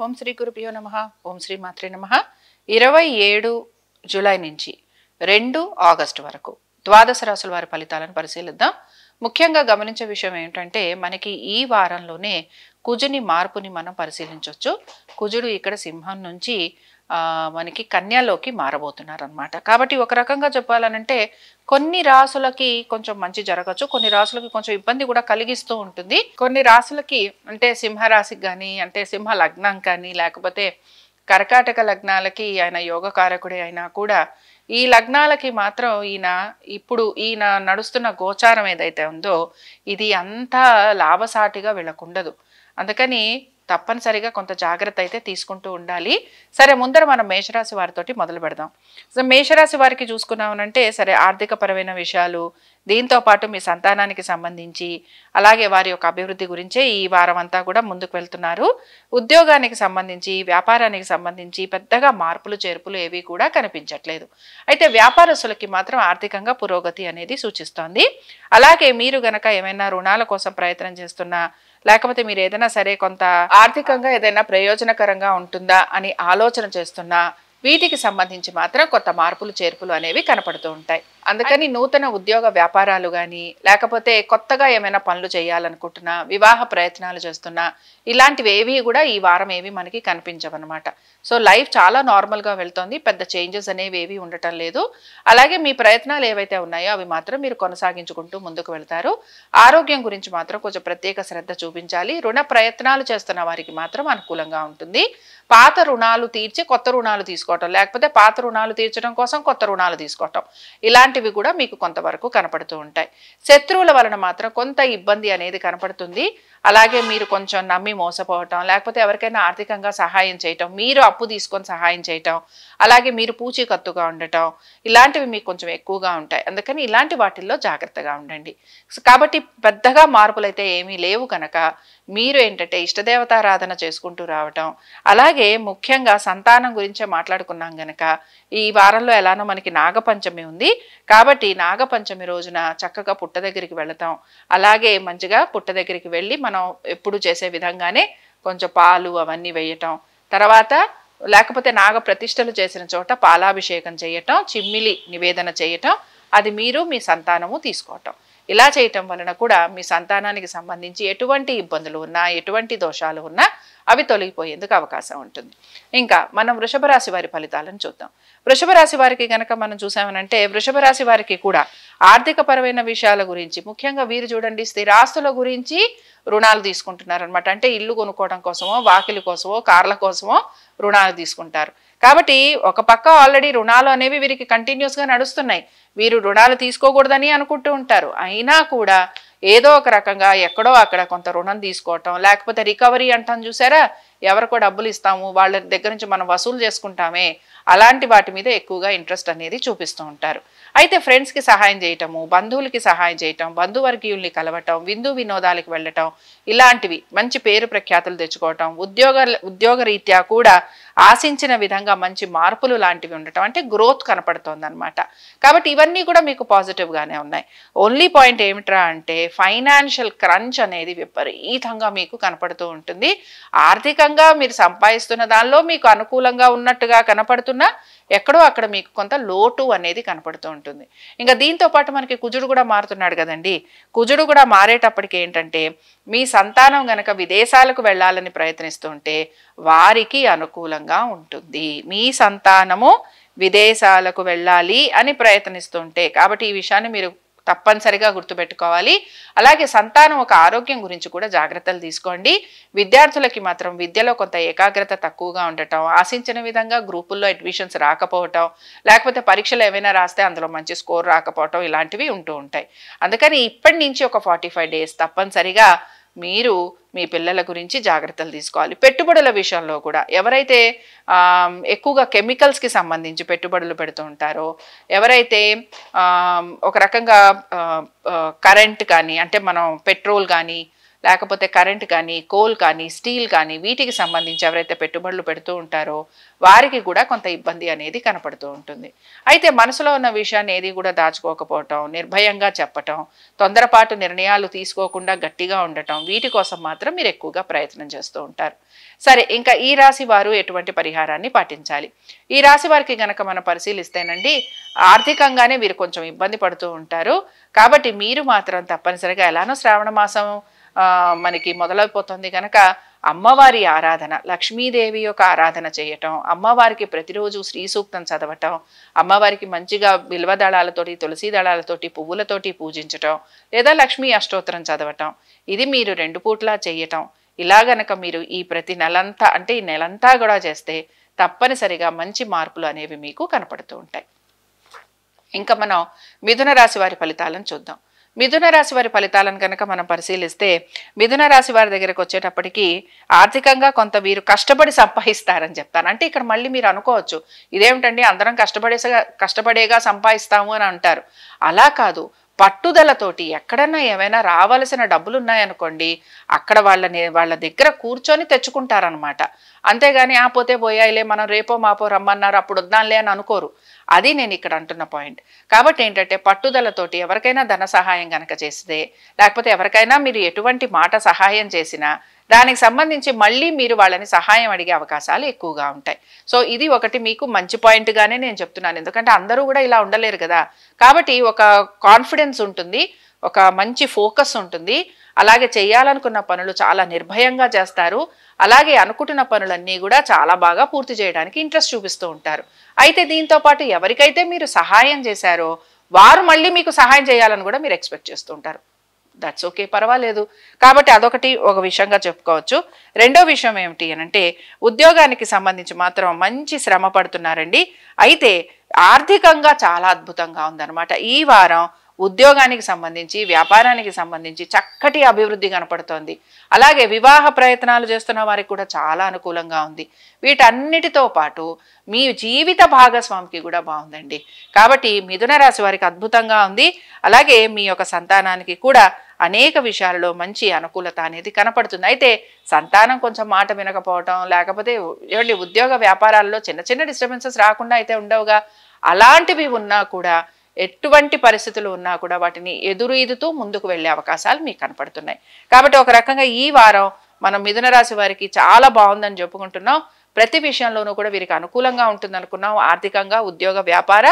ఓం శ్రీ గురుభ్యో నమః. ఓం శ్రీ మాత్రే నమః. 27 జూలై నుంచి 2 ఆగస్టు వరకు ద్వాదశ రాశుల వారి ఫలితాలను పరిశీలిద్దాం. ముఖ్యంగా గమనించే విషయం ఏంటంటే మనకి ఈ వారంలోనే కుజుని మార్పుని మనం పరిశీలించవచ్చు. కుజుడు ఇక్కడ సింహం నుంచి మనకి కన్యలోకి మారబోతున్నారు అనమాట. కాబట్టి ఒక రకంగా చెప్పాలనంటే కొన్ని రాసులకి కొంచెం మంచి జరగచ్చు, కొన్ని రాసులకి కొంచెం ఇబ్బంది కూడా కలిగిస్తూ ఉంటుంది. కొన్ని రాసులకి అంటే సింహరాశికి కానీ, అంటే సింహ లగ్నం కానీ, లేకపోతే కర్కాటక లగ్నాలకి ఆయన యోగకారకుడే అయినా కూడా ఈ లగ్నాలకి మాత్రం ఈయన నడుస్తున్న గోచారం ఏదైతే ఉందో ఇది అంతా లాభసాటిగా వీళ్ళకుండదు. అందుకని తప్పనిసరిగా కొంత జాగ్రత్త అయితే తీసుకుంటూ ఉండాలి. సరే, ముందర మనం మేషరాశి వారితోటి మొదలు పెడదాం. సో మేషరాశి వారికి చూసుకున్నామనంటే సరే, ఆర్థిక పరమైన విషయాలు, దీంతో పాటు మీ సంతానానికి సంబంధించి, అలాగే వారి యొక్క అభివృద్ధి గురించే ఈ వారం అంతా కూడా ముందుకు వెళ్తున్నారు. ఉద్యోగానికి సంబంధించి, వ్యాపారానికి సంబంధించి పెద్దగా మార్పులు చేర్పులు ఏవి కూడా కనిపించట్లేదు. అయితే వ్యాపారస్తులకి మాత్రం ఆర్థికంగా పురోగతి అనేది సూచిస్తోంది. అలాగే మీరు గనక ఏమైనా రుణాల కోసం ప్రయత్నం చేస్తున్నా, లేకపోతే మీరు ఏదైనా సరే కొంత ఆర్థికంగా ఏదైనా ప్రయోజనకరంగా ఉంటుందా అని ఆలోచన చేస్తున్నా, వీటికి సంబంధించి మాత్రం కొత్త మార్పులు చేర్పులు అనేవి కనపడుతూ ఉంటాయి. అందుకని నూతన ఉద్యోగ వ్యాపారాలు కానీ, లేకపోతే కొత్తగా ఏమైనా పనులు చేయాలనుకుంటున్నా, వివాహ ప్రయత్నాలు చేస్తున్నా, ఇలాంటివి ఏవి కూడా ఈ వారం ఏవి మనకి కనిపించవన్నమాట. సో లైఫ్ చాలా నార్మల్గా వెళ్తోంది, పెద్ద చేంజెస్ అనేవి ఏవి ఉండటం లేదు. అలాగే మీ ప్రయత్నాలు ఏవైతే ఉన్నాయో అవి మాత్రం మీరు కొనసాగించుకుంటూ ముందుకు వెళ్తారు. ఆరోగ్యం గురించి మాత్రం కొంచెం ప్రత్యేక శ్రద్ధ చూపించాలి. రుణ ప్రయత్నాలు చేస్తున్న వారికి మాత్రం అనుకూలంగా ఉంటుంది. పాత రుణాలు తీర్చి కొత్త రుణాలు తీసుకోవటం, లేకపోతే పాత రుణాలు తీర్చడం కోసం కొత్త రుణాలు తీసుకోవటం, ఇలాంటివి కూడా మీకు కొంతవరకు కనపడుతూ ఉంటాయి. శత్రువుల వలన మాత్రం కొంత ఇబ్బంది అనేది కనపడుతుంది. అలాగే మీరు కొంచెం నమ్మి మోసపోవటం, లేకపోతే ఎవరికైనా ఆర్థికంగా సహాయం చేయటం, మీరు అప్పు తీసుకొని సహాయం చేయటం, అలాగే మీరు పూచీకత్తుగా ఉండటం, ఇలాంటివి మీకు కొంచెం ఎక్కువగా ఉంటాయి. అందుకని ఇలాంటి వాటిల్లో జాగ్రత్తగా ఉండండి. కాబట్టి పెద్దగా మార్పులు అయితే ఏమీ లేవు కనుక మీరు ఏంటంటే ఇష్టదేవతారాధన చేసుకుంటూ రావటం, అలాగే ముఖ్యంగా సంతానం గురించే మాట్లాడుకున్నాం గనక ఈ వారంలో ఎలానో మనకి నాగపంచమి ఉంది. కాబట్టి నాగపంచమి రోజున చక్కగా పుట్ట దగ్గరికి వెళతాం. అలాగే మంచిగా పుట్ట దగ్గరికి వెళ్ళి మనం ఎప్పుడు చేసే విధంగానే కొంచెం పాలు అవన్నీ వేయటం, తర్వాత లేకపోతే నాగ ప్రతిష్టలు చేసిన చోట పాలాభిషేకం చేయటం, చిమ్మిలి నివేదన చేయటం, అది మీరు మీ సంతానము తీసుకోవటం. ఇలా చేయటం వలన కూడా మీ సంతానానికి సంబంధించి ఎటువంటి ఇబ్బందులు ఉన్నా, ఎటువంటి దోషాలు ఉన్నా అవి తొలగిపోయేందుకు అవకాశం ఉంటుంది. ఇంకా మనం వృషభ రాశి వారి ఫలితాలను చూద్దాం. వృషభ రాశి వారికి కనుక మనం చూసామనంటే వృషభ రాశి వారికి కూడా ఆర్థిక పరమైన విషయాల గురించి, ముఖ్యంగా వీరు చూడండి స్థిరాస్తుల గురించి రుణాలు తీసుకుంటున్నారనమాట. అంటే ఇల్లు కొనుక్కోవడం కోసమో, వాకిలి కోసమో, కార్ల కోసమో రుణాలు తీసుకుంటారు. కాబట్టి ఒక పక్క ఆల్రెడీ రుణాలు అనేవి వీరికి కంటిన్యూస్గా నడుస్తున్నాయి. వీరు రుణాలు తీసుకోకూడదని అనుకుంటూ ఉంటారు. అయినా కూడా ఏదో ఒక రకంగా ఎక్కడో అక్కడ కొంత రుణం తీసుకోవటం, లేకపోతే రికవరీ అంటాం చూసారా, ఎవరికో డబ్బులు ఇస్తాము వాళ్ళ దగ్గర నుంచి మనం వసూలు చేసుకుంటామే, అలాంటి వాటి మీద ఎక్కువగా ఇంట్రెస్ట్ అనేది చూపిస్తూ ఉంటారు. అయితే ఫ్రెండ్స్కి సహాయం చేయటము, బంధువులకి సహాయం చేయటం, బంధువర్గీయుల్ని కలవటం, విందు వినోదాలకు వెళ్ళటం, ఇలాంటివి మంచి పేరు ప్రఖ్యాతులు తెచ్చుకోవటం, ఉద్యోగ రీత్యా కూడా ఆశించిన విధంగా మంచి మార్పులు లాంటివి ఉండటం, అంటే గ్రోత్ కనపడుతోంది అనమాట. కాబట్టి ఇవన్నీ కూడా మీకు పాజిటివ్గానే ఉన్నాయి. ఓన్లీ పాయింట్ ఏమిట్రా అంటే ఫైనాన్షియల్ క్రంచ్ అనేది విపరీతంగా మీకు కనపడుతూ ఉంటుంది. ఆర్థికంగా మీరు సంపాదిస్తున్న దానిలో మీకు అనుకూలంగా ఉన్నట్టుగా కనపడుతున్నా ఎక్కడో అక్కడ మీకు కొంత లోటు అనేది కనపడుతూ ఉంటుంది. ఇంకా దీంతో పాటు మనకి కుజుడు కూడా మారుతున్నాడు కదండి. కుజుడు కూడా మారేటప్పటికి ఏంటంటే మీ సంతానం గనక విదేశాలకు వెళ్ళాలని ప్రయత్నిస్తుంటే వారికి అనుకూలంగా ఉంటుంది. మీ సంతానము విదేశాలకు వెళ్ళాలి అని ప్రయత్నిస్తుంటే, కాబట్టి ఈ విషయాన్ని మీరు తప్పనిసరిగా గుర్తుపెట్టుకోవాలి. అలాగే సంతానం ఒక ఆరోగ్యం గురించి కూడా జాగ్రత్తలు తీసుకోండి. విద్యార్థులకి మాత్రం విద్యలో కొంత ఏకాగ్రత తక్కువగా ఉండటం, ఆశించిన విధంగా గ్రూపుల్లో అడ్మిషన్స్ రాకపోవటం, లేకపోతే పరీక్షలు ఏమైనా రాస్తే అందులో మంచి స్కోర్ రాకపోవటం, ఇలాంటివి ఉంటూ ఉంటాయి. అందుకని ఇప్పటి నుంచి ఒక 45 days తప్పనిసరిగా మీరు మీ పిల్లల గురించి జాగ్రత్తలు తీసుకోవాలి. పెట్టుబడుల విషయంలో కూడా ఎవరైతే ఎక్కువగా కెమికల్స్కి సంబంధించి పెట్టుబడులు పెడుతూ ఉంటారో, ఎవరైతే ఒక రకంగా కరెంట్ కానీ, అంటే మనం పెట్రోల్ కానీ లేకపోతే కరెంట్ కానీ, కోల్ కానీ, స్టీల్ కానీ వీటికి సంబంధించి ఎవరైతే పెట్టుబడులు పెడుతూ ఉంటారో వారికి కూడా కొంత ఇబ్బంది అనేది కనపడుతూ ఉంటుంది. అయితే మనసులో ఉన్న విషయాన్ని ఏది కూడా దాచుకోకపోవటం, నిర్భయంగా చెప్పటం, తొందరపాటు నిర్ణయాలు తీసుకోకుండా గట్టిగా ఉండటం, వీటి కోసం మాత్రం మీరు ఎక్కువగా ప్రయత్నం చేస్తూ ఉంటారు. సరే, ఇంకా ఈ రాశి వారు ఎటువంటి పరిహారాన్ని పాటించాలి? ఈ రాశి వారికి గనక మనం పరిశీలిస్తేనండి, ఆర్థికంగానే వీరు కొంచెం ఇబ్బంది పడుతూ ఉంటారు. కాబట్టి మీరు మాత్రం తప్పనిసరిగా ఎలానో శ్రావణ మాసం మనకి మొదలైపోతుంది కనుక అమ్మవారి ఆరాధన, లక్ష్మీదేవి యొక్క ఆరాధన చేయటం, అమ్మవారికి ప్రతిరోజు శ్రీ సూక్తం చదవటం, అమ్మవారికి మంచిగా బిల్వ దళాలతోటి, తులసి దళాలతోటి, పువ్వులతోటి పూజించటం, లేదా లక్ష్మీ అష్టోత్తరం చదవటం, ఇది మీరు 2 పూట్లా చేయటం. ఇలా గనక మీరు ఈ ప్రతి నెలంతా అంటే ఈ నెలంతా కూడా చేస్తే తప్పనిసరిగా మంచి మార్పులు అనేవి మీకు కనపడుతూ ఉంటాయి. ఇంకా మనం మిథున రాశి వారి ఫలితాలను చూద్దాం. మిథున రాశి వారి ఫలితాలను కనుక మనం పరిశీలిస్తే, మిథున రాశి వారి దగ్గరకు వచ్చేటప్పటికి ఆర్థికంగా కొంత వీరు కష్టపడి సంపాదిస్తారని చెప్తాను. అంటే ఇక్కడ మళ్ళీ మీరు అనుకోవచ్చు, ఇదేమిటండి అందరం కష్టపడేగా సంపాదిస్తాము అని అంటారు. అలా కాదు, పట్టుదలతోటి ఎక్కడన్నా ఏమైనా రావాల్సిన డబ్బులు ఉన్నాయనుకోండి, అక్కడ వాళ్ళ దగ్గర కూర్చొని తెచ్చుకుంటారనమాట. అంతేగాని పోతే పోయాయిలే, మనం రేపో మాపో రమ్మన్నారు అప్పుడు వద్దాంలే అని అనుకోరు. అది నేను ఇక్కడ అంటున్న పాయింట్. కాబట్టి ఏంటంటే పట్టుదలతోటి ఎవరికైనా ధన సహాయం కనుక చేస్తే, లేకపోతే ఎవరికైనా మీరు ఎటువంటి మాట సహాయం చేసినా దానికి సంబంధించి మళ్ళీ మీరు వాళ్ళని సహాయం అడిగే అవకాశాలు ఎక్కువగా ఉంటాయి. సో ఇది ఒకటి మీకు మంచి పాయింట్గానే నేను చెప్తున్నాను. ఎందుకంటే అందరూ కూడా ఇలా ఉండలేరు కదా. కాబట్టి ఒక కాన్ఫిడెన్స్ ఉంటుంది, ఒక మంచి ఫోకస్ ఉంటుంది. అలాగే చేయాలనుకున్న పనులు చాలా నిర్భయంగా చేస్తారు. అలాగే అనుకుంటున్న పనులన్నీ కూడా చాలా బాగా పూర్తి చేయడానికి ఇంట్రెస్ట్ చూపిస్తూ ఉంటారు. అయితే దీంతో పాటు ఎవరికైతే మీరు సహాయం చేశారో వారు మళ్ళీ మీకు సహాయం చేయాలని కూడా మీరు ఎక్స్పెక్ట్ చేస్తూ ఉంటారు. దట్స్ ఓకే, పర్వాలేదు. కాబట్టి అదొకటి ఒక విషయంగా చెప్పుకోవచ్చు. రెండో విషయం ఏమిటి అనంటే, ఉద్యోగానికి సంబంధించి మాత్రం మంచి శ్రమ పడుతున్నారండి. అయితే ఆర్థికంగా చాలా అద్భుతంగా ఉందన్నమాట. ఈ వారం ఉద్యోగానికి సంబంధించి, వ్యాపారానికి సంబంధించి చక్కటి అభివృద్ధి కనపడుతోంది. అలాగే వివాహ ప్రయత్నాలు చేస్తున్న వారికి కూడా చాలా అనుకూలంగా ఉంది. వీటన్నిటితో పాటు మీ జీవిత భాగస్వామికి కూడా బాగుందండి. కాబట్టి మిథున రాశి వారికి అద్భుతంగా ఉంది. అలాగే మీ యొక్క సంతానానికి కూడా అనేక విషయాలలో మంచి అనుకూలత అనేది కనపడుతుంది. అయితే సంతానం కొంచెం మాట వినకపోవటం, లేకపోతే ఏమండి ఉద్యోగ వ్యాపారాల్లో చిన్న చిన్న డిస్టర్బెన్సెస్ రాకుండా అయితే ఉండవుగా. అలాంటివి ఉన్నా కూడా, ఎటువంటి పరిస్థితులు ఉన్నా కూడా వాటిని ఎదురుఈదుతూ ముందుకు వెళ్ళే అవకాశాలు మీకు కనపడుతున్నాయి. కాబట్టి ఒక రకంగా ఈ వారం మనం మిథున రాశి వారికి చాలా బాగుందని చెప్పుకుంటున్నాం. ప్రతి విషయంలోనూ కూడా వీరికి అనుకూలంగా ఉంటుంది అనుకున్నాం. ఆర్థికంగా, ఉద్యోగ వ్యాపార,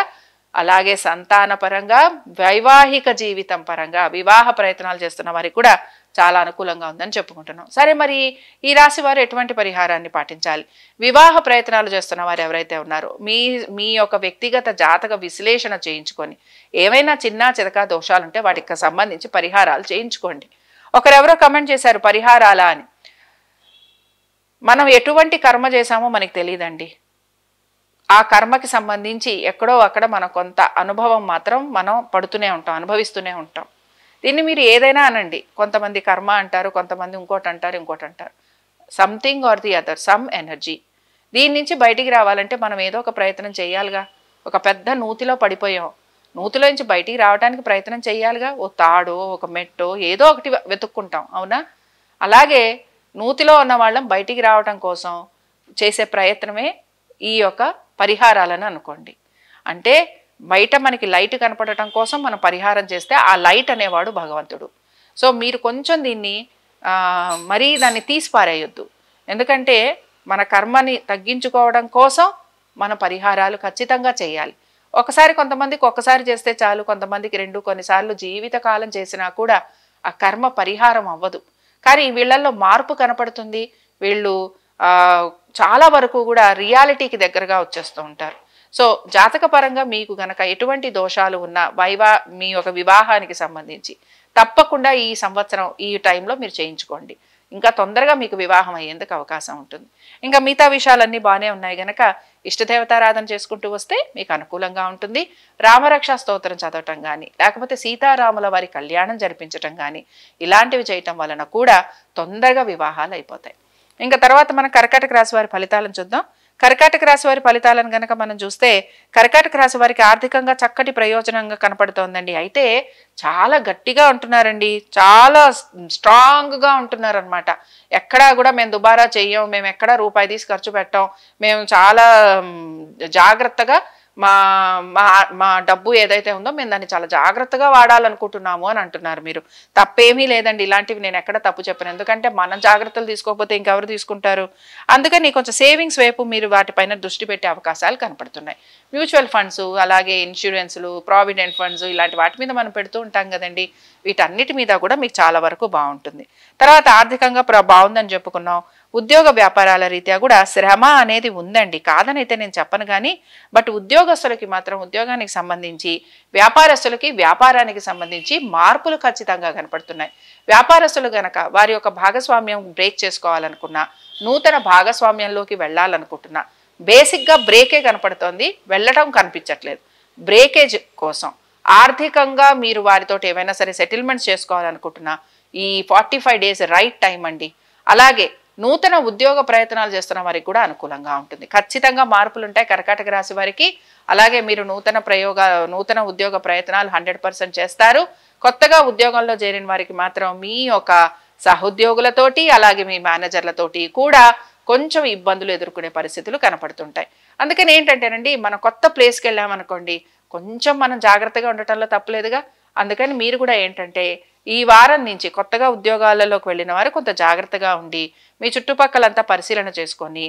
అలాగే సంతాన పరంగా, వైవాహిక జీవితం పరంగా, వివాహ ప్రయత్నాలు చేస్తున్న వారికి కూడా చాలా అనుకూలంగా ఉందని చెప్పుకుంటున్నాం. సరే, మరి ఈ రాశి వారు ఎటువంటి పరిహారాన్ని పాటించాలి? వివాహ ప్రయత్నాలు చేస్తున్న వారు ఎవరైతే ఉన్నారో మీ యొక్క వ్యక్తిగత జాతక విశ్లేషణ చేయించుకొని ఏమైనా చిన్న చితకా దోషాలుంటే వాటికి సంబంధించి పరిహారాలు చేయించుకోండి. ఒకరెవరో కమెంట్ చేశారు పరిహారాలా అని. మనం ఎటువంటి కర్మ చేశామో మనకి తెలియదండి. ఆ కర్మకి సంబంధించి ఎక్కడో అక్కడ మనం కొంత అనుభవం మాత్రం మనం పడుతూనే ఉంటాం, అనుభవిస్తూనే ఉంటాం. దీన్ని మీరు ఏదైనా అనండి. కొంతమంది కర్మ అంటారు, కొంతమంది ఇంకోటి అంటారు. Something or the other, some energy. దీని నుంచి బయటికి రావాలంటే మనం ఏదో ఒక ప్రయత్నం చేయాలిగా. ఒక పెద్ద నూతిలో పడిపోయాం, నూతిలో నుంచి బయటికి రావడానికి ప్రయత్నం చేయాలిగా. ఓ తాడో, ఒక మెట్టో ఏదో ఒకటి వెతుక్కుంటాం, అవునా? అలాగే నూతిలో ఉన్న వాళ్ళం బయటికి రావడం కోసం చేసే ప్రయత్నమే ఈ యొక్క పరిహారాలను అనుకోండి. అంటే బయట మనకి లైట్ కనపడటం కోసం మనం పరిహారం చేస్తే ఆ లైట్ అనేవాడు భగవంతుడు. సో మీరు కొంచెం దీన్ని మరీ దాన్ని తీసిపారేయొద్దు. ఎందుకంటే మన కర్మని తగ్గించుకోవడం కోసం మన పరిహారాలు ఖచ్చితంగా చేయాలి. కొంతమందికి ఒక్కసారి చేస్తే చాలు, కొంతమందికి 2, కొన్నిసార్లు జీవితకాలం చేసినా కూడా ఆ కర్మ పరిహారం అవ్వదు. కానీ వీళ్ళల్లో మార్పు కనపడుతుంది. వీళ్ళు చాలా వరకు కూడా రియాలిటీకి దగ్గరగా వచ్చేస్తూ ఉంటారు. సో జాతక పరంగా మీకు గనక ఎటువంటి దోషాలు ఉన్నా మీ యొక్క వివాహానికి సంబంధించి తప్పకుండా ఈ సంవత్సరం ఈ టైంలో మీరు చేయించుకోండి. ఇంకా తొందరగా మీకు వివాహం అయ్యేందుకు అవకాశం ఉంటుంది. ఇంకా మిగతా విషయాలన్నీ బాగానే ఉన్నాయి గనక ఇష్టదేవతారాధన చేసుకుంటూ వస్తే మీకు అనుకూలంగా ఉంటుంది. రామరక్షా స్తోత్రం చదవటం కానీ, లేకపోతే సీతారాముల వారి కళ్యాణం జరిపించటం కానీ ఇలాంటివి చేయటం వలన కూడా తొందరగా వివాహాలు అయిపోతాయి. ఇంకా తర్వాత మనం కర్కాటక రాశి వారి ఫలితాలను చూద్దాం. కర్కాటక రాశి వారి ఫలితాలను గనక మనం చూస్తే కర్కాటక రాశి వారికి ఆర్థికంగా చక్కటి ప్రయోజనంగా కనపడుతోందండి. అయితే చాలా గట్టిగా ఉంటున్నారండి, చాలా స్ట్రాంగ్గా ఉంటున్నారనమాట. ఎక్కడా కూడా మేము దుబారా చెయ్యం, మేము ఎక్కడా రూపాయి తీసి ఖర్చు పెట్టాం, మేము చాలా జాగ్రత్తగా మా మా మా డబ్బు ఏదైతే ఉందో మేము దాన్ని చాలా జాగ్రత్తగా వాడాలనుకుంటున్నాము అని అంటున్నారు. మీరు తప్పేమీ లేదండి, ఇలాంటివి నేను ఎక్కడ తప్పు చెప్పను. ఎందుకంటే మనం జాగ్రత్తలు తీసుకోకపోతే ఇంకెవరు తీసుకుంటారు. అందుకని కొంచెం సేవింగ్స్ వైపు మీరు వాటిపైన దృష్టి పెట్టే అవకాశాలు కనపడుతున్నాయి. మ్యూచువల్ ఫండ్స్, అలాగే ఇన్సూరెన్స్లు, ప్రావిడెంట్ ఫండ్స్, ఇలాంటి వాటి మీద మనం పెడుతూ ఉంటాం కదండి. వీటన్నిటి మీద కూడా మీకు చాలా వరకు బాగుంటుంది. తర్వాత ఆర్థికంగా బాగుందని చెప్పుకున్నాం. ఉద్యోగ వ్యాపారాల రీత్యా కూడా శ్రమ అనేది ఉందండి, కాదనైతే నేను చెప్పను. కానీ బట్ ఉద్యోగస్తులకి మాత్రం ఉద్యోగానికి సంబంధించి, వ్యాపారస్తులకి వ్యాపారానికి సంబంధించి మార్పులు ఖచ్చితంగా కనపడుతున్నాయి. వ్యాపారస్తులు గనక వారి యొక్క భాగస్వామ్యం బ్రేక్ చేసుకోవాలనుకున్నా, నూతన భాగస్వామ్యంలోకి వెళ్ళాలనుకుంటున్నా, బేసిక్గా బ్రేకే కనపడుతోంది, వెళ్ళటం కనిపించట్లేదు. బ్రేకేజ్ కోసం ఆర్థికంగా మీరు వారితో ఏమైనా సరే సెటిల్మెంట్స్ చేసుకోవాలనుకుంటున్నా ఈ 45 days రైట్ టైం అండి. అలాగే నూతన ఉద్యోగ ప్రయత్నాలు చేస్తున్న వారికి కూడా అనుకూలంగా ఉంటుంది. ఖచ్చితంగా మార్పులు ఉంటాయి కర్కాటక రాశి వారికి. అలాగే మీరు నూతన ఉద్యోగ ప్రయత్నాలు 100% చేస్తారు. కొత్తగా ఉద్యోగంలో చేరిన వారికి మాత్రం మీ యొక్క సహోద్యోగులతోటి, అలాగే మీ మేనేజర్లతోటి కూడా కొంచెం ఇబ్బందులు ఎదుర్కొనే పరిస్థితులు కనపడుతుంటాయి. అందుకని ఏంటంటేనండి, మనం కొత్త ప్లేస్కి వెళ్ళామనుకోండి, కొంచెం మనం జాగ్రత్తగా ఉండటంలో తప్పులేదుగా. అందుకని మీరు కూడా ఏంటంటే ఈ వారం నుంచి కొత్తగా ఉద్యోగాలలోకి వెళ్ళిన వారు కొంత జాగ్రత్తగా ఉండి మీ చుట్టుపక్కలంతా పరిశీలన చేసుకొని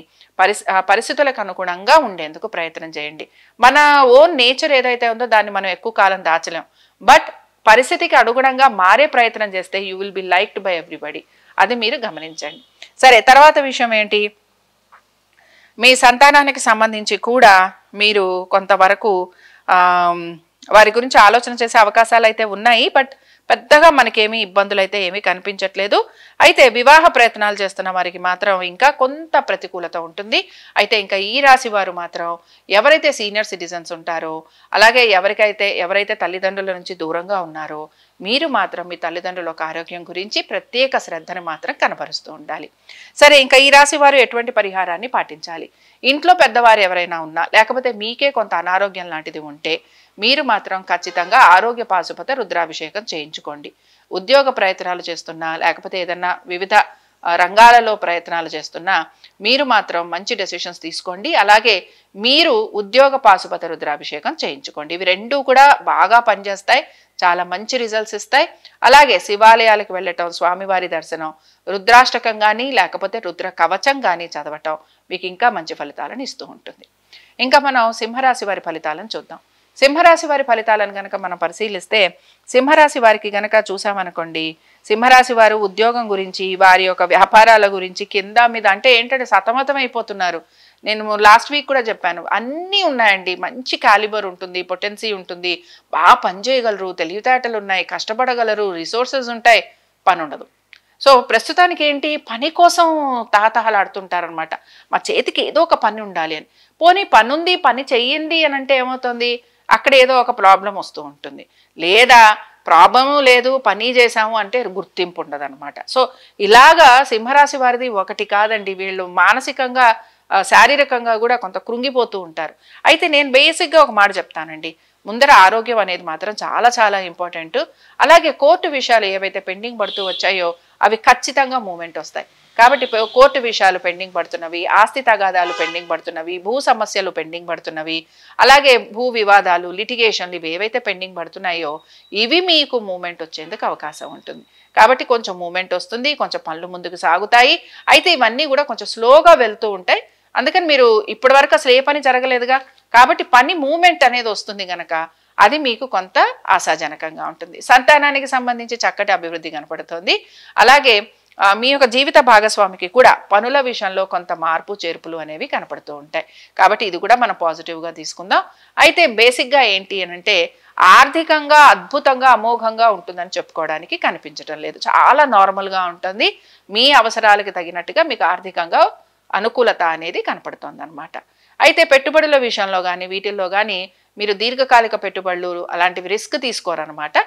పరిస్థితులకు అనుగుణంగా ఉండేందుకు ప్రయత్నం చేయండి. మన ఓన్ నేచర్ ఏదైతే ఉందో దాన్ని మనం ఎక్కువ కాలం దాచలేం. బట్ పరిస్థితికి అనుగుణంగా మారే ప్రయత్నం చేస్తే you will be liked by everybody. అది మీరు గమనించండి. సరే, తర్వాత విషయం ఏంటి, మీ సంతానానికి సంబంధించి కూడా మీరు కొంతవరకు వారి గురించి ఆలోచన చేసే అవకాశాలు అయితే ఉన్నాయి. బట్ పెద్దగా మనకేమీ ఇబ్బందులు అయితే ఏమీ కనిపించట్లేదు. అయితే వివాహ ప్రయత్నాలు చేస్తున్న వారికి మాత్రం ఇంకా కొంత ప్రతికూలత ఉంటుంది. అయితే ఇంకా ఈ రాశి వారు మాత్రం ఎవరైతే సీనియర్ సిటిజన్స్ ఉంటారో, అలాగే ఎవరైతే తల్లిదండ్రుల నుంచి దూరంగా ఉన్నారో, మీరు మాత్రం మీ తల్లిదండ్రుల యొక్క ఆరోగ్యం గురించి ప్రత్యేక శ్రద్ధను మాత్రం కనబరుస్తూ ఉండాలి. సరే, ఇంకా ఈ రాశి వారు ఎటువంటి పరిహారాన్ని పాటించాలి? ఇంట్లో పెద్దవారు ఎవరైనా ఉన్నా, లేకపోతే మీకే కొంత అనారోగ్యం లాంటిది ఉంటే మీరు మాత్రం ఖచ్చితంగా ఆరోగ్య పాశుపత రుద్రాభిషేకం చేయించుకోండి. ఉద్యోగ ప్రయత్నాలు చేస్తున్నా, లేకపోతే ఏదన్నా వివిధ రంగాలలో ప్రయత్నాలు చేస్తున్నా మీరు మాత్రం మంచి డెసిషన్స్ తీసుకోండి. అలాగే మీరు ఉద్యోగ పాశుపత రుద్రాభిషేకం చేయించుకోండి. ఇవి రెండూ కూడా బాగా పనిచేస్తాయి, చాలా మంచి రిజల్ట్స్ ఇస్తాయి. అలాగే శివాలయాలకు వెళ్ళటం, స్వామివారి దర్శనం, రుద్రాష్టకం కానీ లేకపోతే రుద్ర కవచం కానీ చదవటం మీకు ఇంకా మంచి ఫలితాలను ఇస్తూ ఉంటుంది. ఇంకా మనం సింహరాశి వారి ఫలితాలను చూద్దాం. సింహరాశి వారి ఫలితాలను గనక మనం పరిశీలిస్తే, సింహరాశి వారికి గనక చూసామనుకోండి, సింహరాశి వారు ఉద్యోగం గురించి, వారి యొక్క వ్యాపారాల గురించి కింద మీద అంటే ఏంటంటే సతమతం అయిపోతున్నారు. నేను లాస్ట్ వీక్ కూడా చెప్పాను, అన్నీ ఉన్నాయండి. మంచి క్యాలిబర్ ఉంటుంది, పొటెన్సీ ఉంటుంది, బాగా పనిచేయగలరు, తెలివితేటలు ఉన్నాయి, కష్టపడగలరు, రిసోర్సెస్ ఉంటాయి, పని ఉండదు. సో ప్రస్తుతానికి ఏంటి, పని కోసం తాతహలాడుతుంటారనమాట. మా చేతికి ఏదో ఒక పని ఉండాలి అని. పోనీ పని ఉంది, పని చెయ్యింది అని అంటే ఏమవుతుంది, అక్కడ ఏదో ఒక ప్రాబ్లం వస్తూ ఉంటుంది. లేదా ప్రాబ్లము లేదు, పని చేశాము అంటే గుర్తింపు ఉండదు అనమాట. సో ఇలాగా సింహరాశి వారిది ఒకటి కాదండి. వీళ్ళు మానసికంగా శారీరకంగా కూడా కొంత కృంగిపోతూ ఉంటారు. అయితే నేను బేసిక్గా ఒక మాట చెప్తానండి, ముందర ఆరోగ్యం అనేది మాత్రం చాలా చాలా ఇంపార్టెంట్. అలాగే కోర్టు విషయాలు ఏవైతే పెండింగ్ పడుతూ వచ్చాయో అవి ఖచ్చితంగా మూమెంట్ వస్తాయి. కాబట్టి కోర్టు విషయాలు పెండింగ్ పడుతున్నవి, ఆస్తి తగాదాలు పెండింగ్ పడుతున్నవి, భూ సమస్యలు పెండింగ్ పడుతున్నవి, అలాగే భూ వివాదాలు, లిటిగేషన్లు ఇవి ఏవైతే పెండింగ్ పడుతున్నాయో ఇవి మీకు మూమెంట్ వచ్చేందుకు అవకాశం ఉంటుంది. కాబట్టి కొంచెం మూమెంట్ వస్తుంది, కొంచెం పనులు ముందుకు సాగుతాయి. అయితే ఇవన్నీ కూడా కొంచెం స్లోగా వెళ్తూ ఉంటాయి. అందుకని మీరు ఇప్పటి వరకు అసలు ఏ పని జరగలేదుగా, కాబట్టి పని మూమెంట్ అనేది వస్తుంది గనక అది మీకు కొంత ఆశాజనకంగా ఉంటుంది. సంతానానికి సంబంధించి చక్కటి అభివృద్ధి కనపడుతుంది. అలాగే మీ యొక్క జీవిత భాగస్వామికి కూడా పనుల విషయంలో కొంత మార్పు చేర్పులు అనేవి కనపడుతూ ఉంటాయి. కాబట్టి ఇది కూడా మనం పాజిటివ్గా తీసుకుందాం. అయితే బేసిక్గా ఏంటి అని అంటే ఆర్థికంగా అద్భుతంగా అమోఘంగా ఉంటుందని చెప్పుకోవడానికి కనిపించడం లేదు. చాలా నార్మల్గా ఉంటుంది. మీ అవసరాలకు తగినట్టుగా మీకు ఆర్థికంగా అనుకూలత అనేది కనపడుతుంది అనమాట. అయితే పెట్టుబడుల విషయంలో కానీ వీటిల్లో కానీ మీరు దీర్ఘకాలిక పెట్టుబడులు అలాంటివి రిస్క్ తీసుకోరనమాట.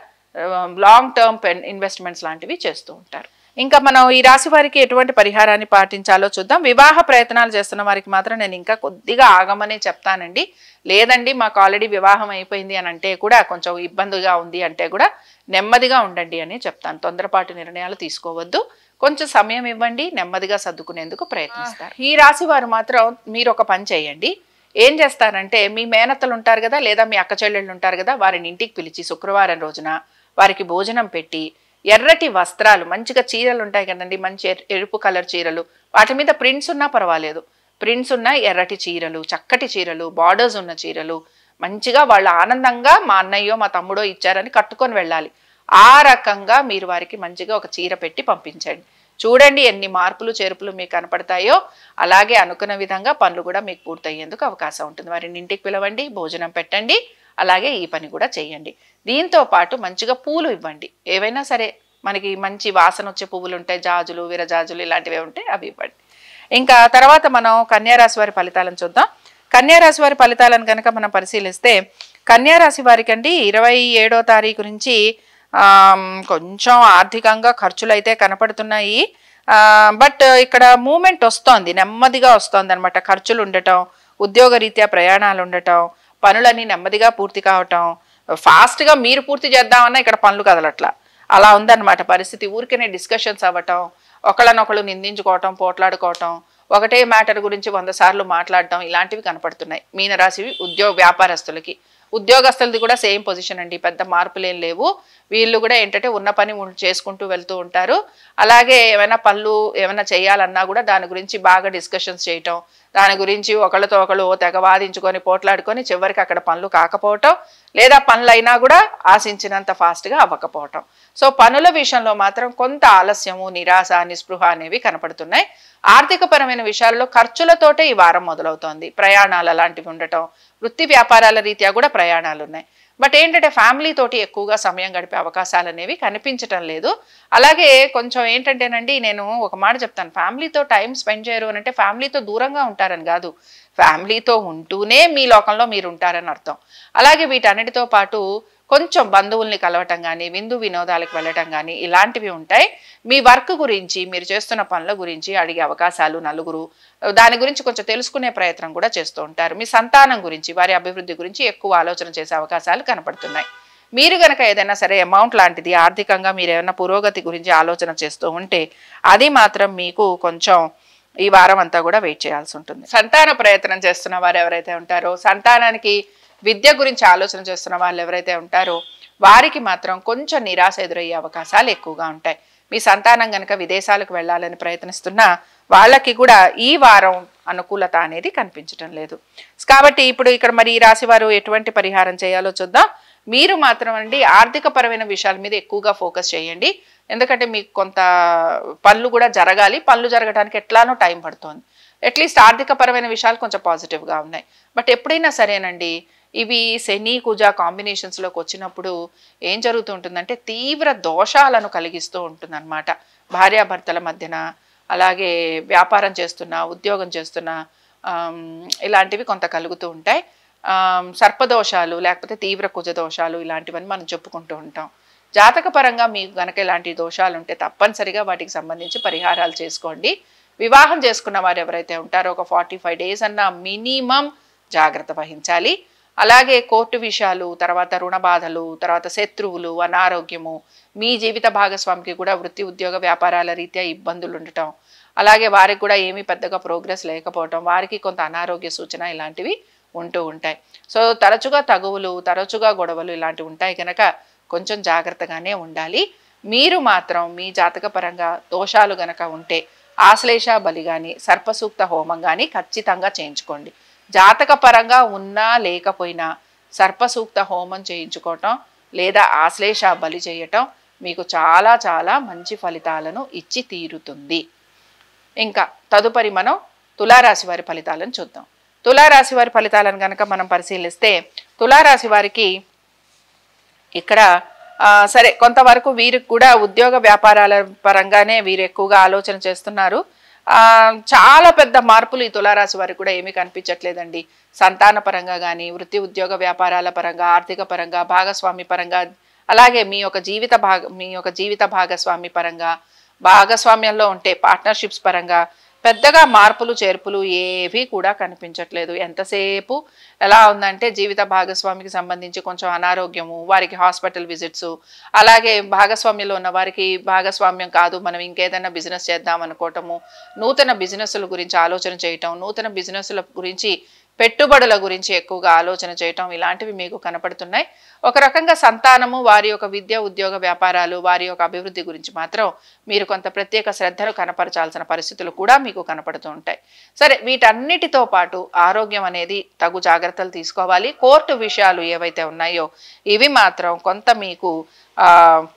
లాంగ్ టర్మ్ ఇన్వెస్ట్మెంట్స్ లాంటివి చేస్తూ ఉంటారు. ఇంకా మనం ఈ రాశి వారికి ఎటువంటి పరిహారాన్ని పాటించాలో చూద్దాం. వివాహ ప్రయత్నాలు చేస్తున్న వారికి మాత్రం నేను ఇంకా కొద్దిగా ఆగమనే చెప్తానండి. లేదండి మాకు ఆల్రెడీ వివాహం అయిపోయింది అని అంటే కూడా కొంచెం ఇబ్బందిగా ఉంది అంటే కూడా నెమ్మదిగా ఉండండి అని చెప్తాను. తొందరపాటు నిర్ణయాలు తీసుకోవద్దు. కొంచెం సమయం ఇవ్వండి, నెమ్మదిగా సర్దుకునేందుకు ప్రయత్నిస్తారు. ఈ రాశి వారు మాత్రం మీరు ఒక పని చేయండి. ఏం చేస్తారంటే మీ మేనత్తలు ఉంటారు కదా, లేదా మీ అక్క చెల్లెళ్ళు ఉంటారు కదా, వారిని ఇంటికి పిలిచి శుక్రవారం రోజున వారికి భోజనం పెట్టి ఎర్రటి వస్త్రాలు, మంచిగా చీరలు ఉంటాయి కదండి, మంచి ఎరుపు కలర్ చీరలు, వాటి మీద ప్రింట్స్ ఉన్నా పర్వాలేదు, ప్రింట్స్ ఉన్న ఎర్రటి చీరలు, చక్కటి చీరలు, బార్డర్స్ ఉన్న చీరలు మంచిగా వాళ్ళు ఆనందంగా మా అన్నయ్యో మా తమ్ముడో ఇచ్చారని కట్టుకొని వెళ్ళాలి. ఆ రకంగా మీరు వారికి మంచిగా ఒక చీర పెట్టి పంపించండి. చూడండి ఎన్ని మార్పులు చేర్పులు మీకు కనపడతాయో. అలాగే అనుకున్న విధంగా పనులు కూడా మీకు పూర్తయ్యేందుకు అవకాశం ఉంటుంది. వారిని ఇంటికి పిలవండి, భోజనం పెట్టండి, అలాగే ఈ పని కూడా చేయండి. దీంతో పాటు మంచిగా పూలు ఇవ్వండి. ఏవైనా సరే మనకి మంచి వాసన వచ్చే పువ్వులు ఉంటాయి, జాజులు, విరజాజులు ఇలాంటివి ఉంటాయి, అవి ఇవ్వండి. ఇంకా తర్వాత మనం కన్యారాశి వారి ఫలితాలను చూద్దాం. కన్యారాశి వారి ఫలితాలను కనుక మనం పరిశీలిస్తే కన్యారాశి వారికి అండి 27వ తారీఖు నుంచి కొంచెం ఆర్థికంగా ఖర్చులు అయితే కనపడుతున్నాయి. బట్ ఇక్కడ మూమెంట్ వస్తోంది, నెమ్మదిగా వస్తోంది అనమాట. ఖర్చులు ఉండటం, ఉద్యోగ రీత్యా ప్రయాణాలు ఉండటం, పనులన్నీ నెమ్మదిగా పూర్తి కావటం, ఫాస్ట్గా మీరు పూర్తి చేద్దామన్నా ఇక్కడ పనులు కదలట్లా, అలా ఉందన్నమాట పరిస్థితి. ఊరికనే డిస్కషన్స్ అవ్వటం, ఒకళ్ళనొకళ్ళు నిందించుకోవటం, పోట్లాడుకోవటం, ఒకటే మ్యాటర్ గురించి 100 సార్లు మాట్లాడటం, ఇలాంటివి కనపడుతున్నాయి మీనరాశి వ్యాపారస్తులకి. ఉద్యోగస్తులది కూడా సేమ్ పొజిషన్ అండి, పెద్ద మార్పులేం లేవు. వీళ్ళు కూడా ఏంటంటే ఉన్న పని చేసుకుంటూ వెళ్తూ ఉంటారు. అలాగే ఏమైనా పనులు ఏమైనా చేయాలన్నా కూడా దాని గురించి బాగా డిస్కషన్స్ చేయటం, దాని గురించి ఒకళ్ళతో ఒకళ్ళు తెగ వాదించుకొని పోట్లాడుకొని చివరికి అక్కడ పనులు కాకపోవటం, లేదా పనులు అయినా కూడా ఆశించినంత ఫాస్ట్గా అవ్వకపోవటం. సో పనుల విషయంలో మాత్రం కొంత ఆలస్యము, నిరాశ, నిస్పృహ అనేవి కనపడుతున్నాయి. ఆర్థికపరమైన విషయాల్లో ఖర్చులతోటే ఈ వారం మొదలవుతోంది. ప్రయాణాలు అలాంటివి ఉండటం, వృత్తి వ్యాపారాల రీత్యా కూడా ప్రయాణాలు ఉన్నాయి. బట్ ఏంటంటే ఫ్యామిలీ తోటి ఎక్కువగా సమయం గడిపే అవకాశాలు అనేవి కనిపించటం లేదు. అలాగే కొంచెం ఏంటంటేనండి, నేను ఒక మాట చెప్తాను, ఫ్యామిలీతో టైం స్పెండ్ చేయరు అని అంటే ఫ్యామిలీతో దూరంగా ఉంటారని కాదు, ఫ్యామిలీతో ఉంటూనే మీ లోకంలో మీరు ఉంటారని అర్థం. అలాగే వీటన్నిటితో పాటు కొంచెం బంధువుల్ని కలవటం కానీ, విందు వినోదాలకు వెళ్ళటం కానీ ఇలాంటివి ఉంటాయి. మీ వర్క్ గురించి, మీరు చేస్తున్న పనుల గురించి అడిగే అవకాశాలు నలుగురు, దాని గురించి కొంచెం తెలుసుకునే ప్రయత్నం కూడా చేస్తూ ఉంటారు. మీ సంతానం గురించి, వారి అభివృద్ధి గురించి ఎక్కువ ఆలోచన చేసే అవకాశాలు కనపడుతున్నాయి. మీరు గనక ఏదైనా సరే అమౌంట్ లాంటిది ఆర్థికంగా మీరు ఏమైనా పురోగతి గురించి ఆలోచన చేస్తూ ఉంటే అది మాత్రం మీకు కొంచెం ఈ వారం అంతా కూడా వెయిట్ చేయాల్సి ఉంటుంది. సంతాన ప్రయత్నం చేస్తున్న వారు ఎవరైతే ఉంటారో, సంతానానికి విద్య గురించి ఆలోచన చేస్తున్న వాళ్ళు ఎవరైతే ఉంటారో వారికి మాత్రం కొంచెం నిరాశ ఎదురయ్యే అవకాశాలు ఎక్కువగా ఉంటాయి. మీ సంతానం కనుక విదేశాలకు వెళ్ళాలని ప్రయత్నిస్తున్నా వాళ్ళకి కూడా ఈ వారం అనుకూలత అనేది కనిపించడం లేదు. కాబట్టి ఇప్పుడు ఇక్కడ మరి ఈ రాశి వారు ఎటువంటి పరిహారం చేయాలో చూద్దాం. మీరు మాత్రం అండి ఆర్థిక పరమైన విషయాల మీద ఎక్కువగా ఫోకస్ చేయండి. ఎందుకంటే మీకు కొంత పనులు కూడా జరగాలి, పనులు జరగడానికి ఎట్లానో టైం పడుతోంది. అట్లీస్ట్ ఆర్థిక పరమైన విషయాలు కొంచెం పాజిటివ్గా ఉన్నాయి. బట్ ఎప్పుడైనా సరేనండి, ఇవి శని కుజ కాంబినేషన్స్లోకి వచ్చినప్పుడు ఏం జరుగుతూ ఉంటుందంటే తీవ్ర దోషాలను కలిగిస్తూ ఉంటుందన్నమాట భార్యాభర్తల మధ్యన. అలాగే వ్యాపారం చేస్తున్నా, ఉద్యోగం చేస్తున్నా ఇలాంటివి కొంత కలుగుతూ ఉంటాయి. సర్పదోషాలు లేకపోతే తీవ్ర కుజ దోషాలు ఇలాంటివన్నీ మనం చెప్పుకుంటూ ఉంటాం. జాతకపరంగా మీకు గనక ఇలాంటి దోషాలు ఉంటే తప్పనిసరిగా వాటికి సంబంధించి పరిహారాలు చేసుకోండి. వివాహం చేసుకున్న వారు ఎవరైతే ఉంటారో ఒక 45 డేస్ అన్న మినిమం జాగ్రత్త వహించాలి. అలాగే కోర్టు విషయాలు, తర్వాత రుణ బాధలు, తర్వాత శత్రువులు, అనారోగ్యము, మీ జీవిత భాగస్వామికి కూడా వృత్తి ఉద్యోగ వ్యాపారాల రీత్యా ఇబ్బందులు ఉండటం, అలాగే వారికి కూడా ఏమీ పెద్దగా ప్రోగ్రెస్ లేకపోవటం, వారికి కొంత అనారోగ్య సూచన ఇలాంటివి ఉంటూ ఉంటాయి. సో తరచుగా తగువులు, తరచుగా గొడవలు ఇలాంటివి ఉంటాయి కనుక కొంచెం జాగ్రత్తగానే ఉండాలి. మీరు మాత్రం మీ జాతకపరంగా దోషాలు గనక ఉంటే ఆశ్లేష బలి కానీ, సర్పసూక్త హోమం కానీ ఖచ్చితంగా చేయించుకోండి. జాతకపరంగా ఉన్నా లేకపోయినా సర్పసూక్త హోమం చేయించుకోవటం లేదా ఆశ్లేష బలి చేయటం మీకు చాలా చాలా మంచి ఫలితాలను ఇచ్చి తీరుతుంది. ఇంకా తదుపరి మనం తులారాశి వారి ఫలితాలను చూద్దాం. తులారాశి వారి ఫలితాలను కనుక మనం పరిశీలిస్తే తులారాశి వారికి ఇక్కడ సరే కొంతవరకు వీరికి కూడా ఉద్యోగ వ్యాపారాల పరంగానే వీరు ఎక్కువగా ఆలోచన చేస్తున్నారు. చాలా పెద్ద మార్పులు ఈ తులారాశి వారికి కూడా ఏమీ కనిపించట్లేదండి. సంతాన పరంగా కానీ, వృత్తి ఉద్యోగ వ్యాపారాల పరంగా, ఆర్థిక పరంగా, భాగస్వామి పరంగా, అలాగే మీ యొక్క జీవిత భాగస్వామి పరంగా భాగస్వామ్యంలో ఉంటే పార్ట్నర్షిప్స్ పరంగా పెద్దగా మార్పులు చేర్పులు ఏవి కూడా కనిపించట్లేదు. ఎంతసేపు ఎలా ఉందంటే జీవిత భాగస్వామికి సంబంధించి కొంచెం అనారోగ్యము, వారికి హాస్పిటల్ విజిట్స్, అలాగే భాగస్వామ్యంలో ఉన్న వారికి భాగస్వామ్యం కాదు మనం ఇంకేదైనా బిజినెస్ చేద్దాం అనుకోవటము, నూతన బిజినెస్ల గురించి ఆలోచన చేయటం, నూతన బిజినెస్ల గురించి పెట్టుబడుల గురించి ఎక్కువగా ఆలోచన చేయటం, ఇలాంటివి మీకు కనపడుతున్నాయి. ఒక రకంగా సంతానము, వారి యొక్క విద్య ఉద్యోగ వ్యాపారాలు, వారి యొక్క అభివృద్ధి గురించి మాత్రం మీరు కొంత ప్రత్యేక శ్రద్ధను కనపరచాల్సిన పరిస్థితులు కూడా మీకు కనపడుతూ ఉంటాయి. సరే, వీటన్నిటితో పాటు ఆరోగ్యం అనేది తగు జాగ్రత్తలు తీసుకోవాలి. కోర్టు విషయాలు ఏవైతే ఉన్నాయో ఇవి మాత్రం కొంత మీకు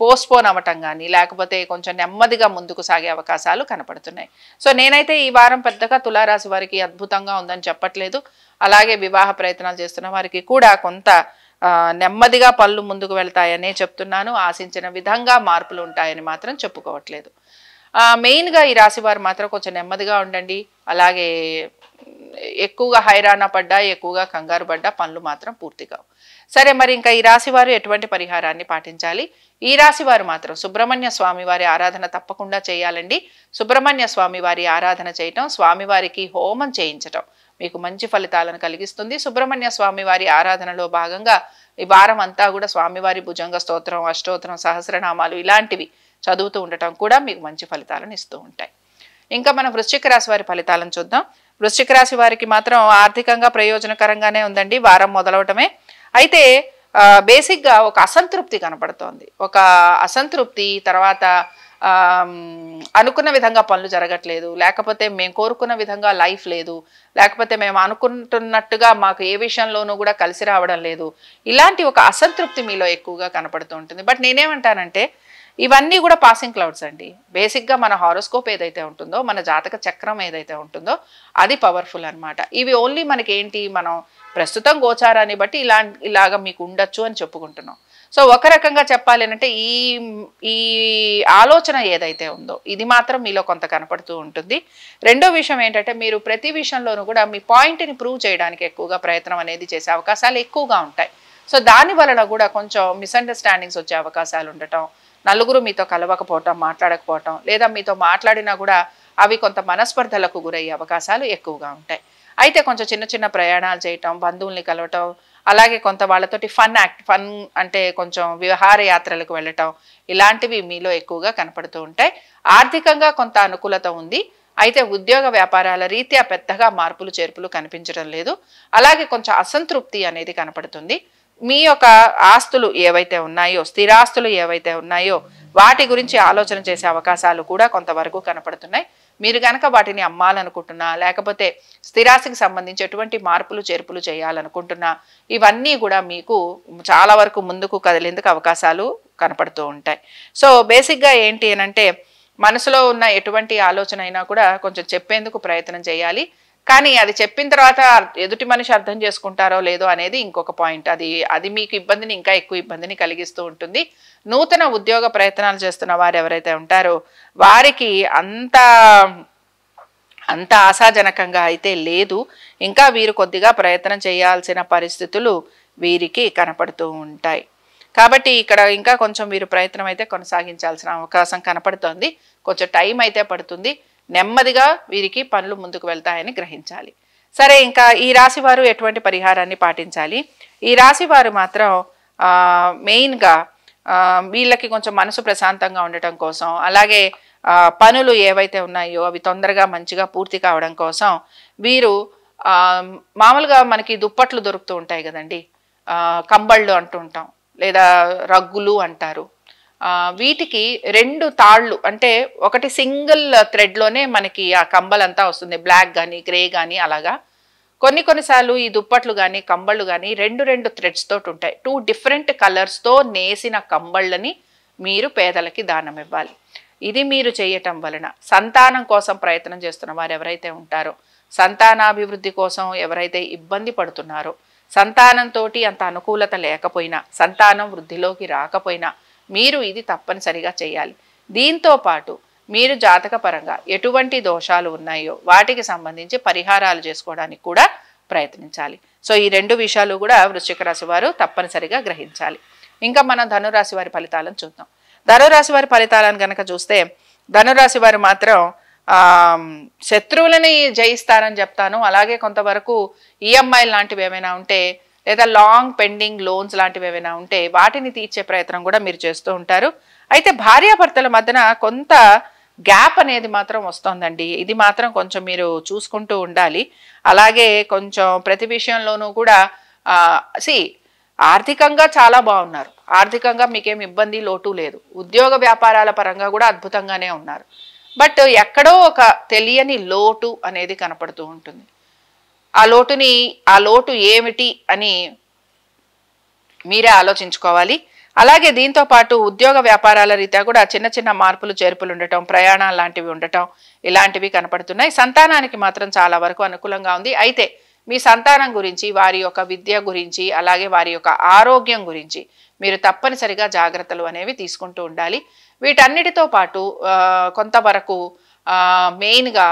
పోస్ట్పోన్ అవ్వటం కానీ లేకపోతే కొంచెం నెమ్మదిగా ముందుకు సాగే అవకాశాలు కనపడుతున్నాయి. సో నేనైతే ఈ వారం పెద్దగా తులారాశి వారికి అద్భుతంగా ఉందని చెప్పట్లేదు. అలాగే వివాహ ప్రయత్నాలు చేస్తున్న వారికి కూడా కొంత నెమ్మదిగా పళ్ళు ముందుకు వెళ్తాయనే చెప్తున్నాను. ఆశించిన విధంగా మార్పులు ఉంటాయని మాత్రం చెప్పుకోవట్లేదు. మెయిన్గా ఈ రాశి వారు మాత్రం కొంచెం నెమ్మదిగా ఉండండి. అలాగే ఎక్కువగా హైరాణ పడ్డా, ఎక్కువగా కంగారు పడ్డా పనులు మాత్రం పూర్తిగా. సరే, మరి ఇంకా ఈ రాశి వారు ఎటువంటి పరిహారాన్ని పాటించాలి? ఈ రాశి వారు మాత్రం సుబ్రహ్మణ్య స్వామి వారి ఆరాధన తప్పకుండా చేయాలండి. సుబ్రహ్మణ్య స్వామి వారి ఆరాధన చేయటం, స్వామివారికి హోమం చేయించటం మీకు మంచి ఫలితాలను కలిగిస్తుంది. సుబ్రహ్మణ్య స్వామి వారి ఆరాధనలో భాగంగా ఈ వారం అంతా కూడా స్వామివారి భుజంగ స్తోత్రం, అష్టోత్తరం, సహస్రనామాలు ఇలాంటివి చదువుతూ ఉండటం కూడా మీకు మంచి ఫలితాలను ఇస్తూ ఉంటాయి. ఇంకా మనం వృశ్చిక రాశి వారి ఫలితాలను చూద్దాం. వృశ్చిక రాశి వారికి మాత్రం ఆర్థికంగా ప్రయోజనకరంగానే ఉందండి వారం మొదలవటమే. అయితే బేసిక్గా ఒక అసంతృప్తి కనపడుతోంది. ఒక అసంతృప్తి, తర్వాత అనుకున్న విధంగా పనులు జరగట్లేదు, లేకపోతే మేము కోరుకున్న విధంగా లైఫ్ లేదు, లేకపోతే మేము అనుకుంటున్నట్టుగా మాకు ఏ విషయంలోనూ కూడా కలిసి రావడం లేదు, ఇలాంటి ఒక అసంతృప్తి మీలో ఎక్కువగా కనపడుతూ ఉంటుంది. బట్ నేనేమంటానంటే ఇవన్నీ కూడా పాసింగ్ క్లౌడ్స్ అండి. బేసిక్గా మన హారోస్కోప్ ఏదైతే ఉంటుందో, మన జాతక చక్రం ఏదైతే ఉంటుందో అది పవర్ఫుల్ అనమాట. ఇవి ఓన్లీ మనకి ఏంటి, మనం ప్రస్తుతం గోచారాన్ని బట్టి ఇలాగా మీకు ఉండొచ్చు అని చెప్పుకుంటున్నాం. సో ఒక రకంగా చెప్పాలి అంటే ఈ ఆలోచన ఏదైతే ఉందో ఇది మాత్రం మీలో కొంత కనపడుతూ ఉంటుంది. రెండో విషయం ఏంటంటే మీరు ప్రతి విషయంలోనూ కూడా మీ పాయింట్ని ప్రూవ్ చేయడానికి ఎక్కువగా ప్రయత్నం అనేది చేసే అవకాశాలు ఎక్కువగా ఉంటాయి. సో దాని వలన కూడా కొంచెం మిస్అండర్స్టాండింగ్స్ వచ్చే అవకాశాలు ఉండటం, నలుగురు మీతో కలవకపోవటం, మాట్లాడకపోవటం, లేదా మీతో మాట్లాడినా కూడా అవి కొంత మనస్పర్ధలకు గురయ్యే అవకాశాలు ఎక్కువగా ఉంటాయి. అయితే కొంచెం చిన్న చిన్న ప్రయాణాలు చేయటం, బంధువుల్ని కలవటం, అలాగే కొంత వాళ్ళతోటి ఫన్ అంటే కొంచెం విహారయాత్రలకు వెళ్ళటం, ఇలాంటివి మీలో ఎక్కువగా కనపడుతూ ఉంటాయి. ఆర్థికంగా కొంత అనుకూలత ఉంది. అయితే ఉద్యోగ వ్యాపారాల రీత్యా పెద్దగా మార్పులు చేర్పులు కనిపించడం లేదు. అలాగే కొంచెం అసంతృప్తి అనేది కనపడుతుంది. మీ యొక్క ఆస్తులు ఏవైతే ఉన్నాయో, స్థిరాస్తులు ఏవైతే ఉన్నాయో వాటి గురించి ఆలోచన చేసే అవకాశాలు కూడా కొంతవరకు కనపడుతున్నాయి. మీరు కనుక వాటిని అమ్మాలనుకుంటున్నా, లేకపోతే స్థిరాస్తికి సంబంధించి ఎటువంటి మార్పులు చేర్పులు చేయాలనుకుంటున్నా, ఇవన్నీ కూడా మీకు చాలా వరకు ముందుకు కదిలేందుకు అవకాశాలు కనపడుతూ ఉంటాయి. సో బేసిక్గా ఏంటి అనంటే మనసులో ఉన్న ఎటువంటి ఆలోచన అయినా కూడా కొంచెం చెప్పేందుకు ప్రయత్నం చేయాలి. కానీ అది చెప్పిన తర్వాత ఎదుటి మనిషి అర్థం చేసుకుంటారో లేదో అనేది ఇంకొక పాయింట్. అది మీకు ఇబ్బందిని, ఇంకా ఎక్కువ ఇబ్బందిని కలిగిస్తూ ఉంటుంది. నూతన ఉద్యోగ ప్రయత్నాలు చేస్తున్న వారు ఎవరైతే ఉంటారో వారికి అంత ఆశాజనకంగా అయితే లేదు. ఇంకా వీరు కొద్దిగా ప్రయత్నం చేయాల్సిన పరిస్థితులు వీరికి కనపడుతూ ఉంటాయి. కాబట్టి ఇక్కడ ఇంకా కొంచెం వీరు ప్రయత్నం అయితే కొనసాగించాల్సిన అవకాశం కనపడుతోంది. కొంచెం టైం అయితే పడుతుంది. నెమ్మదిగా వీరికి పనులు ముందుకు వెళ్తాయని గ్రహించాలి. సరే, ఇంకా ఈ రాశి వారు ఎటువంటి పరిహారాన్ని పాటించాలి? ఈ రాశి వారు మాత్రం మెయిన్గా వీళ్ళకి కొంచెం మనసు ప్రశాంతంగా ఉండటం కోసం, అలాగే పనులు ఏవైతే ఉన్నాయో అవి తొందరగా మంచిగా పూర్తి కావడం కోసం వీరు మామూలుగా మనకి దుప్పట్లు దొరుకుతూ ఉంటాయి కదండి, కంబళ్ళు అంటూ ఉంటాం, లేదా రగ్గులు అంటారు. వీటికి 2 తాళ్ళు, అంటే ఒకటి సింగిల్ థ్రెడ్లోనే మనకి ఆ కంబలంతా వస్తుంది, బ్లాక్ కానీ గ్రే కానీ అలాగా. కొన్నిసార్లు ఈ దుప్పట్లు కానీ కంబళ్ళు కానీ 2 థ్రెడ్స్ తోటి ఉంటాయి. 2 డిఫరెంట్ కలర్స్తో నేసిన కంబళ్ళని మీరు పేదలకి దానం ఇవ్వాలి. ఇది మీరు చేయటం వలన సంతానం కోసం ప్రయత్నం చేస్తున్న వారు ఎవరైతే ఉంటారో, సంతానాభివృద్ధి కోసం ఎవరైతే ఇబ్బంది పడుతున్నారో, సంతానంతో అంత అనుకూలత లేకపోయినా, సంతానం వృద్ధిలోకి రాకపోయినా మీరు ఇది తప్పనిసరిగా చేయాలి. దీంతో పాటు మీరు జాతక పరంగా ఎటువంటి దోషాలు ఉన్నాయో వాటికి సంబంధించి పరిహారాలు చేసుకోవడానికి కూడా ప్రయత్నించాలి. సో ఈ 2 విషయాలు కూడా వృశ్చిక రాశి వారు తప్పనిసరిగా గ్రహించాలి. ఇంకా మనం ధనురాశి వారి ఫలితాలను చూద్దాం. ధనురాశి వారి ఫలితాలను కనుక చూస్తే ధనురాశి వారు మాత్రం శత్రువులని జయిస్తారని చెప్తాను. అలాగే కొంతవరకు ఈఎంఐ లాంటివి ఏమైనా ఉంటే లేదా లాంగ్ పెండింగ్ లోన్స్ లాంటివి ఏమైనా ఉంటే వాటిని తీర్చే ప్రయత్నం కూడా మీరు చేస్తూ ఉంటారు. అయితే భార్యాభర్తల మధ్యన కొంత గ్యాప్ అనేది మాత్రం వస్తుందండి. ఇది మాత్రం కొంచెం మీరు చూసుకుంటూ ఉండాలి. అలాగే కొంచెం ప్రతి విషయంలోనూ కూడా ఆర్థికంగా చాలా బాగున్నారు. ఆర్థికంగా మీకేం ఇబ్బంది లోటు లేదు. ఉద్యోగ వ్యాపారాల పరంగా కూడా అద్భుతంగానే ఉన్నారు. బట్ ఎక్కడో ఒక తెలియని లోటు అనేది కనపడుతూ ఉంటుంది. ఆ లోటు ఏమిటి అని మీరే ఆలోచించుకోవాలి. అలాగే దీంతో పాటు ఉద్యోగ వ్యాపారాల రీత్యా కూడా చిన్న చిన్న మార్పులు చేర్పులు ఉండటం, ప్రయాణాలు లాంటివి ఉండటం ఇలాంటివి కనపడుతున్నాయి. సంతానానికి మాత్రం చాలా వరకు అనుకూలంగా ఉంది. అయితే మీ సంతానం గురించి, వారి యొక్క విద్య గురించి, అలాగే వారి యొక్క ఆరోగ్యం గురించి మీరు తప్పనిసరిగా జాగ్రత్తలు అనేవి తీసుకుంటూ ఉండాలి. వీటన్నిటితో పాటు కొంతవరకు మెయిన్గా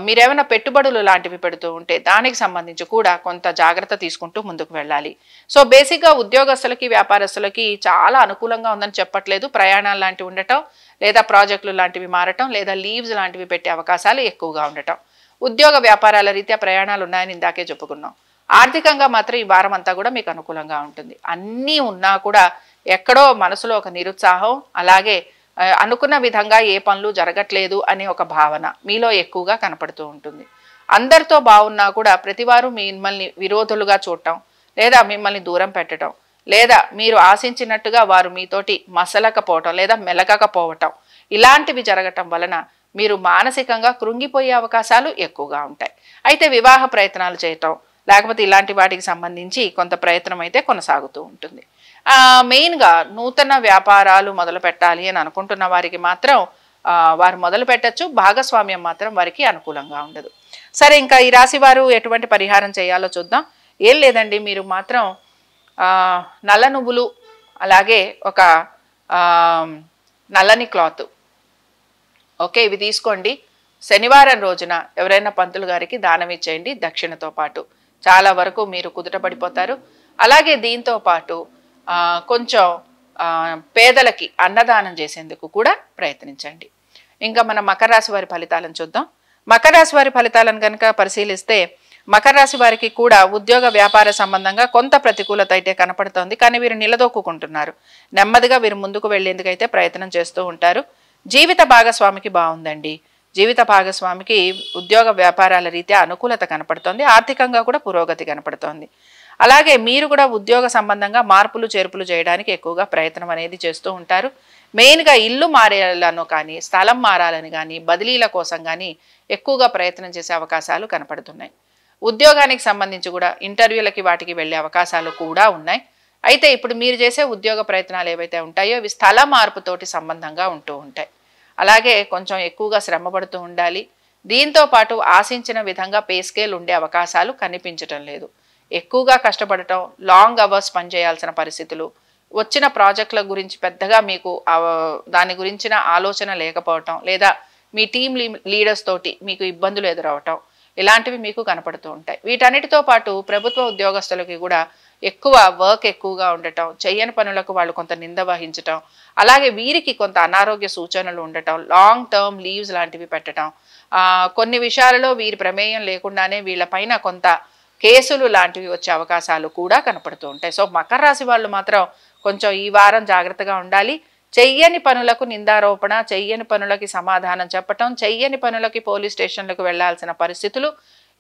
మీరేమైనా పెట్టుబడులు లాంటివి పెడుతూ ఉంటే దానికి సంబంధించి కూడా కొంత జాగ్రత్త తీసుకుంటూ ముందుకు వెళ్ళాలి. సో బేసిక్గా ఉద్యోగస్తులకి, వ్యాపారస్తులకి చాలా అనుకూలంగా ఉందని చెప్పట్లేదు. ప్రయాణాలు లాంటివి ఉండటం, లేదా ప్రాజెక్టులు లాంటివి మారటం, లేదా లీవ్స్ లాంటివి పెట్టే అవకాశాలు ఎక్కువగా ఉండటం. ఉద్యోగ వ్యాపారాల రీత్యా ప్రయాణాలు ఉన్నాయని ఇందాకే చెప్పుకున్నాం. ఆర్థికంగా మాత్రం ఈ వారం అంతా కూడా మీకు అనుకూలంగా ఉంటుంది. అన్నీ ఉన్నా కూడా ఎక్కడో మనసులో ఒక నిరుత్సాహం, అలాగే అనుకున్న విధంగా ఏ పనులు జరగట్లేదు అనే ఒక భావన మీలో ఎక్కువగా కనపడుతూ ఉంటుంది. అందరితో బాగున్నా కూడా ప్రతివారు మిమ్మల్ని విరోధులుగా చూడటం, లేదా మిమ్మల్ని దూరం పెట్టడం, లేదా మీరు ఆశించినట్టుగా వారు మీతోటి మసలకపోవటం లేదా మెలగకపోవటం ఇలాంటివి జరగటం వలన మీరు మానసికంగా కృంగిపోయే అవకాశాలు ఎక్కువగా ఉంటాయి. అయితే వివాహ ప్రయత్నాలు చేయటం, లేకపోతే ఇలాంటి వాటికి సంబంధించి కొంత ప్రయత్నం అయితే కొనసాగుతూ ఉంటుంది. మెయిన్గా నూతన వ్యాపారాలు మొదలు పెట్టాలి అని అనుకుంటున్న వారికి మాత్రం వారు మొదలు పెట్టచ్చు. భాగస్వామ్యం మాత్రం వారికి అనుకూలంగా ఉండదు. సరే, ఇంకా ఈ రాశి వారు ఎటువంటి పరిహారం చేయాలో చూద్దాం. ఏం లేదండి, మీరు మాత్రం నల్ల నువ్వులు, అలాగే ఒక నల్లని క్లాత్, ఓకే, ఇవి తీసుకోండి. శనివారం రోజున ఎవరైనా పంతులు గారికి దానం ఇచ్చేయండి దక్షిణతో పాటు. చాలా వరకు మీరు కుదుటపడిపోతారు. అలాగే దీంతో పాటు కొంచెం పేదలకి అన్నదానం చేసేందుకు కూడా ప్రయత్నించండి. ఇంకా మన మకర రాశి వారి ఫలితాలను చూద్దాం. మకర రాశి వారి ఫలితాలను కనుక పరిశీలిస్తే మకర రాశి వారికి కూడా ఉద్యోగ వ్యాపార సంబంధంగా కొంత ప్రతికూలత అయితే కనపడుతోంది. కానీ వీరు నిలదొక్కుంటున్నారు. నెమ్మదిగా వీరు ముందుకు వెళ్లేందుకైతే ప్రయత్నం చేస్తూ ఉంటారు. జీవిత భాగస్వామికి బాగుందండి. జీవిత భాగస్వామికి ఉద్యోగ వ్యాపారాల రీత్యా అనుకూలత కనపడుతోంది. ఆర్థికంగా కూడా పురోగతి కనపడుతోంది. అలాగే మీరు కూడా ఉద్యోగ సంబంధంగా మార్పులు చేర్పులు చేయడానికి ఎక్కువగా ప్రయత్నం అనేది చేస్తూ ఉంటారు. మెయిన్గా ఇల్లు మారాలను కానీ, స్థలం మారాలని కానీ, బదిలీల కోసం కానీ ఎక్కువగా ప్రయత్నం చేసే అవకాశాలు కనపడుతున్నాయి. ఉద్యోగానికి సంబంధించి కూడా ఇంటర్వ్యూలకి వాటికి వెళ్ళే అవకాశాలు కూడా ఉన్నాయి. అయితే ఇప్పుడు మీరు చేసే ఉద్యోగ ప్రయత్నాలు ఏవైతే ఉంటాయో అవి స్థల మార్పుతోటి సంబంధంగా ఉంటూ ఉంటాయి. అలాగే కొంచెం ఎక్కువగా శ్రమ పడుతూ ఉండాలి. దీంతో పాటు ఆశించిన విధంగా పే స్కేల్ ఉండే అవకాశాలు కనిపించటం లేదు. ఎక్కువగా కష్టపడటం, లాంగ్ అవర్స్ పనిచేయాల్సిన పరిస్థితులు, వచ్చిన ప్రాజెక్టుల గురించి పెద్దగా మీకు దాని గురించిన ఆలోచన లేకపోవటం, లేదా మీ టీం లీడర్స్ తోటి మీకు ఇబ్బందులు ఎదురవటం ఇలాంటివి మీకు కనపడుతూ ఉంటాయి. వీటన్నిటితో పాటు ప్రభుత్వ ఉద్యోగస్తులకి కూడా ఎక్కువ వర్క్ ఎక్కువగా ఉండటం, చెయ్యని పనులకు వాళ్ళు కొంత నింద వహించటం, అలాగే వీరికి కొంత అనారోగ్య సూచనలు ఉండటం, లాంగ్ టర్మ్ లీవ్స్ లాంటివి పెట్టడం, కొన్ని విషయాలలో వీరి ప్రమేయం లేకుండానే వీళ్ళపైన కొంత కేసులు లాంటివి వచ్చే అవకాశాలు కూడా కనపడుతూ ఉంటాయి. సో మకర రాశి వాళ్ళు మాత్రం కొంచెం ఈ వారం జాగ్రత్తగా ఉండాలి. చెయ్యని పనులకు నిందారోపణ, చెయ్యని పనులకి సమాధానం చెప్పటం, చెయ్యని పనులకి పోలీస్ స్టేషన్లకు వెళ్లాల్సిన పరిస్థితులు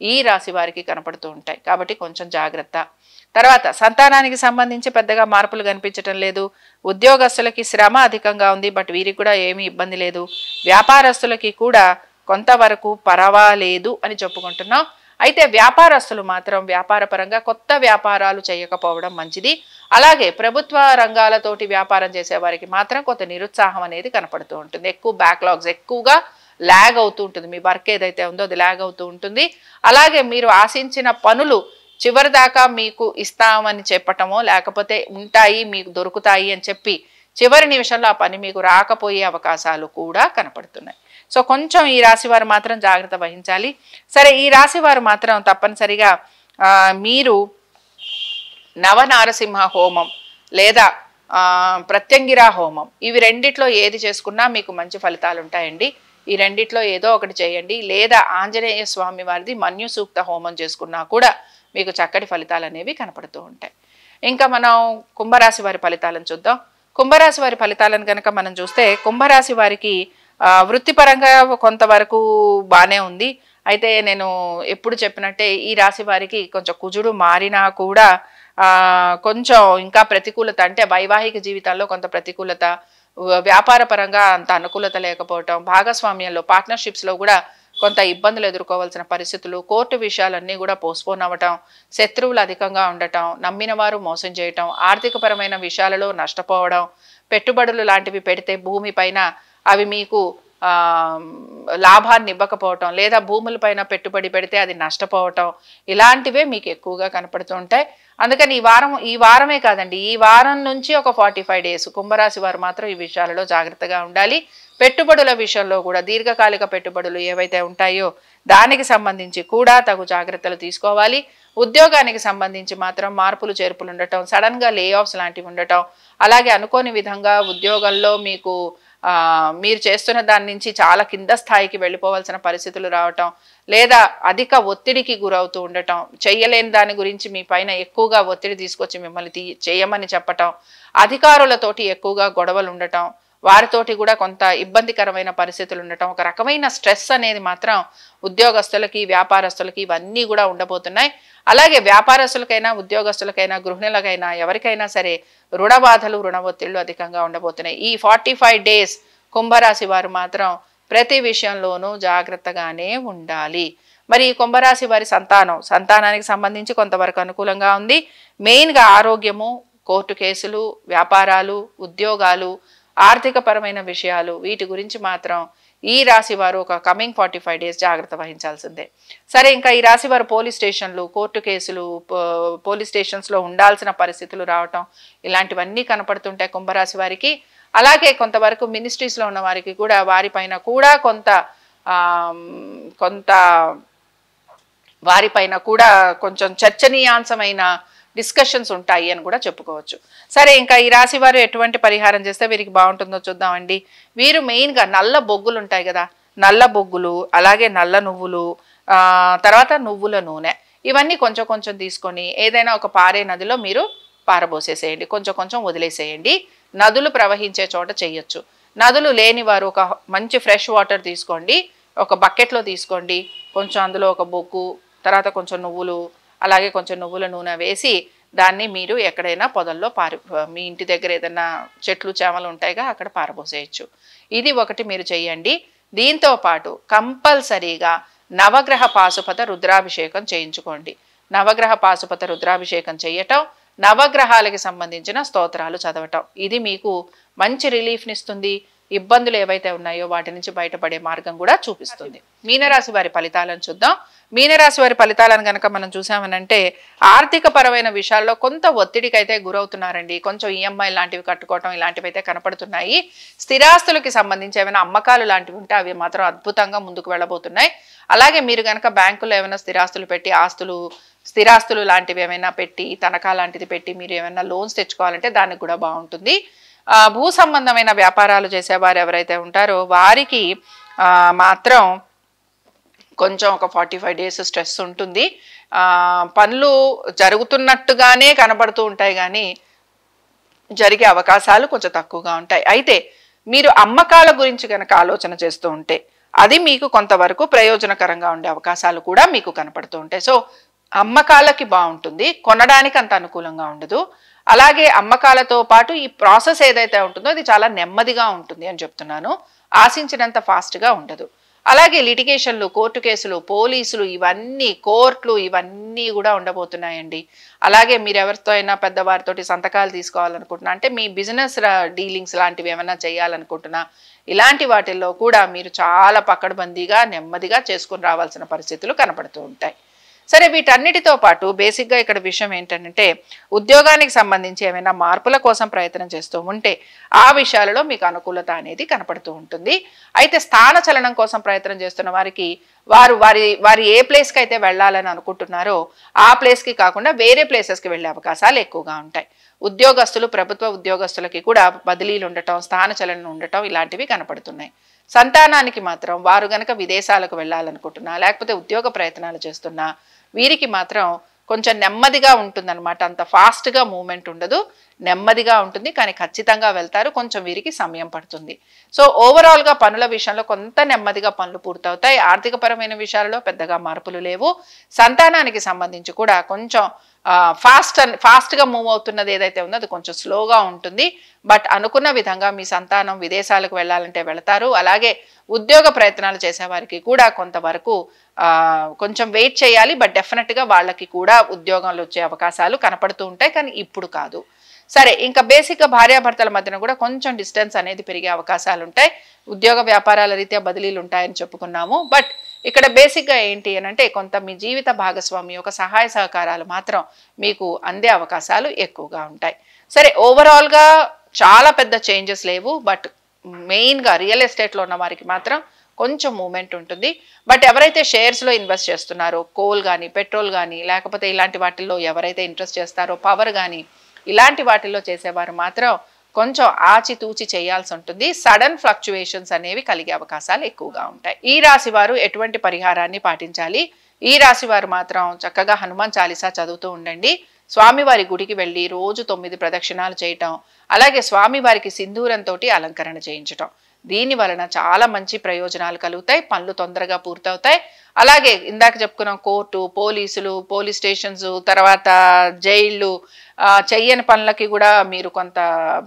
ఈ రాశి వారికి కనపడుతూ ఉంటాయి. కాబట్టి కొంచెం జాగ్రత్త. తర్వాత సంతానానికి సంబంధించి పెద్దగా మార్పులు కనిపించటం లేదు. ఉద్యోగస్తులకి శ్రమ అధికంగా ఉంది, బట్ వీరికి కూడా ఏమీ ఇబ్బంది లేదు. వ్యాపారస్తులకి కూడా కొంతవరకు పర్వాలేదు అని చెప్పుకుంటున్నాం. అయితే వ్యాపారస్తులు మాత్రం వ్యాపారపరంగా కొత్త వ్యాపారాలు చేయకపోవడం మంచిది. అలాగే ప్రభుత్వ రంగాలతోటి వ్యాపారం చేసే వారికి మాత్రం కొంత నిరుత్సాహం అనేది కనపడుతూ ఉంటుంది. ఎక్కువ బ్యాక్లాగ్స్, ఎక్కువగా ల్యాగ్ అవుతూ ఉంటుంది. మీ వర్క్ ఏదైతే ఉందో అది ల్యాగ్ అవుతూ ఉంటుంది. అలాగే మీరు ఆశించిన పనులు చివరి దాకా మీకు ఇస్తామని చెప్పటమో, లేకపోతే ఉంటాయి మీకు దొరుకుతాయి అని చెప్పి చివరి నిమిషంలో ఆ పని మీకు రాకపోయే అవకాశాలు కూడా కనపడుతున్నాయి. సో కొంచెం ఈ రాశి వారు మాత్రం జాగ్రత్త వహించాలి. సరే, ఈ రాశి వారు మాత్రం తప్పనిసరిగా మీరు నవనారసింహ హోమం లేదా ప్రత్యంగిరా హోమం, ఇవి రెండిట్లో ఏది చేసుకున్నా మీకు మంచి ఫలితాలు ఉంటాయండి. ఈ రెండిట్లో ఏదో ఒకటి చేయండి. లేదా ఆంజనేయ స్వామి వారిది మన్యు సూక్త హోమం చేసుకున్నా కూడా మీకు చక్కటి ఫలితాలు అనేవి కనపడుతూ ఉంటాయి. ఇంకా మనం కుంభరాశి వారి ఫలితాలను చూద్దాం. కుంభరాశి వారి ఫలితాలను కనుక మనం చూస్తే, కుంభరాశి వారికి వృత్తిపరంగా కొంతవరకు బాగానే ఉంది. అయితే నేను ఎప్పుడు చెప్పినట్టే ఈ రాశి వారికి కొంచెం కుజుడు మారినా కూడా కొంచెం ఇంకా ప్రతికూలత, అంటే వైవాహిక జీవితాల్లో కొంత ప్రతికూలత, వ్యాపార పరంగా అంత అనుకూలత లేకపోవటం, భాగస్వామ్యంలో పార్ట్నర్షిప్స్లో కూడా కొంత ఇబ్బందులు ఎదుర్కోవాల్సిన పరిస్థితులు, కోర్టు విషయాలన్నీ కూడా పోస్ట్పోన్ అవ్వటం, శత్రువులు అధికంగా ఉండటం, నమ్మిన వారు మోసం చేయటం, ఆర్థికపరమైన విషయాలలో నష్టపోవడం, పెట్టుబడులు లాంటివి పెడితే భూమి పైన అవి మీకు లాభాన్ని ఇవ్వకపోవటం, లేదా భూములపైన పెట్టుబడి పెడితే అది నష్టపోవటం, ఇలాంటివే మీకు ఎక్కువగా కనపడుతూ ఉంటాయి. అందుకని ఈ వారమే కాదండి, ఈ వారం నుంచి ఒక 45 డేస్ కుంభరాశి వారు మాత్రం ఈ విషయాలలో జాగ్రత్తగా ఉండాలి. పెట్టుబడుల విషయంలో కూడా దీర్ఘకాలిక పెట్టుబడులు ఏవైతే ఉంటాయో దానికి సంబంధించి కూడా తగు జాగ్రత్తలు తీసుకోవాలి. ఉద్యోగానికి సంబంధించి మాత్రం మార్పులు చేర్పులు ఉండటం, సడన్గా లే ఆఫ్స్ లాంటివి ఉండటం, అలాగే అనుకోని విధంగా ఉద్యోగంలో మీకు మీరు చేస్తున్న దాని నుంచి చాలా కింద స్థాయికి వెళ్ళిపోవాల్సిన పరిస్థితులు రావటం, లేదా అధిక ఒత్తిడికి గురవుతూ ఉండటం, చెయ్యలేని దాని గురించి మీ పైన ఎక్కువగా ఒత్తిడి తీసుకొచ్చి మిమ్మల్ని చేయమని చెప్పటం, అధికారులతోటి ఎక్కువగా గొడవలు ఉండటం, వారితోటి కూడా కొంత ఇబ్బందికరమైన పరిస్థితులు ఉండటం, ఒక రకమైన స్ట్రెస్ అనేది మాత్రం ఉద్యోగస్తులకి వ్యాపారస్తులకి ఇవన్నీ కూడా ఉండబోతున్నాయి. అలాగే వ్యాపారస్తులకైనా ఉద్యోగస్తులకైనా గృహిణులకైనా ఎవరికైనా సరే రుణ బాధలు రుణ ఒత్తిళ్లు అధికంగా ఉండబోతున్నాయి. ఈ 45 డేస్ కుంభరాశి వారు మాత్రం ప్రతి విషయంలోనూ జాగ్రత్తగానే ఉండాలి. మరి ఈ కుంభరాశి వారి సంతానానికి సంబంధించి కొంతవరకు అనుకూలంగా ఉంది. మెయిన్గా ఆరోగ్యము, కోర్టు కేసులు, వ్యాపారాలు, ఉద్యోగాలు, ఆర్థిక పరమైన విషయాలు, వీటి గురించి మాత్రం ఈ రాశి వారు ఒక కమింగ్ 45 డేస్ జాగ్రత్త వహించాల్సిందే. సరే, ఇంకా ఈ రాశి వారు పోలీస్ స్టేషన్లు, కోర్టు కేసులు, పోలీస్ స్టేషన్స్లో ఉండాల్సిన పరిస్థితులు రావటం, ఇలాంటివన్నీ కనపడుతుంటాయి కుంభరాశి వారికి. అలాగే కొంతవరకు మినిస్ట్రీస్లో ఉన్న వారికి కూడా వారిపైన కూడా కొంచెం చర్చనీయాంశమైన డిస్కషన్స్ ఉంటాయి అని కూడా చెప్పుకోవచ్చు. సరే, ఇంకా ఈ రాశి వారు ఎటువంటి పరిహారం చేస్తే వీరికి బాగుంటుందో చూద్దామండి. వీరు మెయిన్గా నల్ల బొగ్గులు ఉంటాయి కదా, నల్ల బొగ్గులు, అలాగే నల్ల నువ్వులు, తర్వాత నువ్వుల నూనె, ఇవన్నీ కొంచెం కొంచెం తీసుకొని ఏదైనా ఒక పారే నదిలో మీరు పారబోసేసేయండి, కొంచెం కొంచెం వదిలేసేయండి. నదులు ప్రవహించే చోట చేయొచ్చు. నదులు లేని వారు ఒక మంచి ఫ్రెష్ వాటర్ తీసుకోండి, ఒక బకెట్లో తీసుకోండి, కొంచెం అందులో ఒక బొగ్గు, తర్వాత కొంచెం నువ్వులు, అలాగే కొంచెం నువ్వుల నూనె వేసి దాన్ని మీరు ఎక్కడైనా పొదల్లో మీ ఇంటి దగ్గర ఏదైనా చెట్లు చేమలు ఉంటాయిగా అక్కడ పారబోసేయచ్చు. ఇది ఒకటి మీరు చెయ్యండి. దీంతో పాటు కంపల్సరీగా నవగ్రహ పాశుపత రుద్రాభిషేకం చేయించుకోండి. నవగ్రహ పాశుపత రుద్రాభిషేకం చేయటం, నవగ్రహాలకి సంబంధించిన స్తోత్రాలు చదవటం, ఇది మీకు మంచి రిలీఫ్నిస్తుంది. ఇబ్బందులు ఏవైతే ఉన్నాయో వాటి నుంచి బయటపడే మార్గం కూడా చూపిస్తుంది. మీనరాశి వారి ఫలితాలను చూద్దాం. మీనరాశి వారి ఫలితాలను కనుక మనం చూసామనంటే, ఆర్థిక పరమైన విషయాల్లో కొంత ఒత్తిడికి అయితే గురవుతున్నారండి. కొంచెం ఈఎంఐ లాంటివి కట్టుకోవటం ఇలాంటివి అయితే కనపడుతున్నాయి. స్థిరాస్తులకి సంబంధించి ఏమైనా అమ్మకాలు లాంటివి ఉంటే అవి మాత్రం అద్భుతంగా ముందుకు వెళ్ళబోతున్నాయి. అలాగే మీరు కనుక బ్యాంకులో ఏమైనా స్థిరాస్తులు పెట్టి స్థిరాస్తులు లాంటివి ఏమైనా పెట్టి, తనఖా లాంటిది పెట్టి మీరు ఏమైనా లోన్స్ తెచ్చుకోవాలంటే దానికి కూడా బాగుంటుంది. భూ సంబంధమైన వ్యాపారాలు చేసేవారు ఎవరైతే ఉంటారో వారికి మాత్రం కొంచెం ఒక 45 డేస్ స్ట్రెస్ ఉంటుంది. పనులు జరుగుతున్నట్టుగానే కనబడుతూ ఉంటాయి కానీ జరిగే అవకాశాలు కొంచెం తక్కువగా ఉంటాయి. అయితే మీరు అమ్మకాల గురించి కనుక ఆలోచన చేస్తూ ఉంటే అది మీకు కొంతవరకు ప్రయోజనకరంగా ఉండే అవకాశాలు కూడా మీకు కనపడుతూ ఉంటాయి. సో అమ్మకాలకి బాగుంటుంది, కొనడానికి అంత అనుకూలంగా ఉండదు. అలాగే అమ్మకాలతో పాటు ఈ ప్రాసెస్ ఏదైతే ఉంటుందో అది చాలా నెమ్మదిగా ఉంటుంది అని చెప్తున్నాను, ఆశించినంత ఫాస్ట్గా ఉండదు. అలాగే లిటిగేషన్లు, కోర్టు కేసులు, పోలీసులు, కోర్టులు ఇవన్నీ కూడా ఉండబోతున్నాయండి. అలాగే మీరు ఎవరితో అయినా పెద్దవారితోటి సంతకాలు తీసుకోవాలనుకుంటున్నా, అంటే మీ బిజినెస్ డీలింగ్స్ లాంటివి ఏమైనా చేయాలనుకుంటున్నా, ఇలాంటి వాటిల్లో కూడా మీరు చాలా పకడ్బందీగా నెమ్మదిగా చేసుకుని రావాల్సిన పరిస్థితులు కనపడుతూ ఉంటాయి. సరే, వీటన్నిటితో పాటు బేసిక్గా ఇక్కడ విషయం ఏంటంటే ఉద్యోగానికి సంబంధించి ఏమైనా మార్పుల కోసం ప్రయత్నం చేస్తూ ఉంటే ఆ విషయాలలో మీకు అనుకూలత అనేది కనపడుతూ ఉంటుంది. అయితే స్థాన చలనం కోసం ప్రయత్నం చేస్తున్న వారికి వారి ఏ ప్లేస్కి అయితే వెళ్ళాలని అనుకుంటున్నారో ఆ ప్లేస్కి కాకుండా వేరే ప్లేసెస్కి వెళ్ళే అవకాశాలు ఎక్కువగా ఉంటాయి. ఉద్యోగస్తులు, ప్రభుత్వ ఉద్యోగస్తులకి కూడా బదిలీలు ఉండటం, స్థాన చలనం ఉండటం ఇలాంటివి కనపడుతున్నాయి. సంతానానికి మాత్రం వారు గనక విదేశాలకు వెళ్ళాలనుకుంటున్నా లేకపోతే ఉద్యోగ ప్రయత్నాలు చేస్తున్నా వీరికి మాత్రం కొంచెం నెమ్మదిగా ఉంటుందన్నమాట. అంత ఫాస్ట్గా మూవ్మెంట్ ఉండదు, నెమ్మదిగా ఉంటుంది, కానీ ఖచ్చితంగా వెళ్తారు. కొంచెం వీరికి సమయం పడుతుంది. సో ఓవరాల్గా పనుల విషయంలో కొంత నెమ్మదిగా పనులు పూర్తవుతాయి. ఆర్థికపరమైన విషయాలలో పెద్దగా మార్పులు లేవు. సంతానానికి సంబంధించి కూడా కొంచెం ఫాస్ట్గా మూవ్ అవుతున్నది ఏదైతే ఉందో అది కొంచెం స్లోగా ఉంటుంది. బట్ అనుకున్న విధంగా మీ సంతానం విదేశాలకు వెళ్ళాలంటే వెళతారు. అలాగే ఉద్యోగ ప్రయత్నాలు చేసేవారికి కూడా కొంతవరకు కొంచెం వెయిట్ చేయాలి. బట్ డెఫినెట్గా వాళ్ళకి కూడా ఉద్యోగాలు వచ్చే అవకాశాలు కనపడుతూ ఉంటాయి, కానీ ఇప్పుడు కాదు. సరే, ఇంకా బేసిక్గా భార్యాభర్తల మధ్యన కూడా కొంచెం డిస్టెన్స్ అనేది పెరిగే అవకాశాలు ఉంటాయి. ఉద్యోగ వ్యాపారాల రీత్యా బదిలీలు ఉంటాయని చెప్పుకున్నాము. బట్ ఇక్కడ బేసిక్గా ఏంటి అని అంటే కొంత మీ జీవిత భాగస్వామి యొక్క సహాయ సహకారాలు మాత్రం మీకు అందే అవకాశాలు ఎక్కువగా ఉంటాయి. సరే, ఓవరాల్గా చాలా పెద్ద చేంజెస్ లేవు. బట్ మెయిన్గా రియల్ ఎస్టేట్లో ఉన్న వారికి మాత్రం కొంచెం మూమెంట్ ఉంటుంది. బట్ ఎవరైతే షేర్స్లో ఇన్వెస్ట్ చేస్తున్నారో, కోల్ కానీ పెట్రోల్ కానీ లేకపోతే ఇలాంటి వాటిల్లో ఎవరైతే ఇంట్రెస్ట్ చేస్తారో, పవర్ కానీ ఇలాంటి వాటిల్లో చేసేవారు మాత్రం కొంచెం ఆచితూచి చేయాల్సి ఉంటుంది. సడన్ ఫ్లక్చువేషన్స్ అనేవి కలిగే అవకాశాలు ఎక్కువగా ఉంటాయి. ఈ రాశి వారు ఎటువంటి పరిహారాన్ని పాటించాలి? ఈ రాశి వారు మాత్రం చక్కగా హనుమాన్ చాలీసా చదువుతూ ఉండండి. స్వామివారి గుడికి వెళ్ళి రోజు 9 ప్రదక్షిణాలు చేయటం, అలాగే స్వామివారికి సింధూరంతో అలంకరణ చేయించటం, దీని వలన చాలా మంచి ప్రయోజనాలు కలుగుతాయి. పనులు తొందరగా పూర్తవుతాయి. అలాగే ఇందాక చెప్పుకున్నాం, కోర్టు, పోలీసులు, పోలీస్ స్టేషన్స్, తర్వాత జైళ్ళు, చెయ్యని పనులకి కూడా మీరు కొంత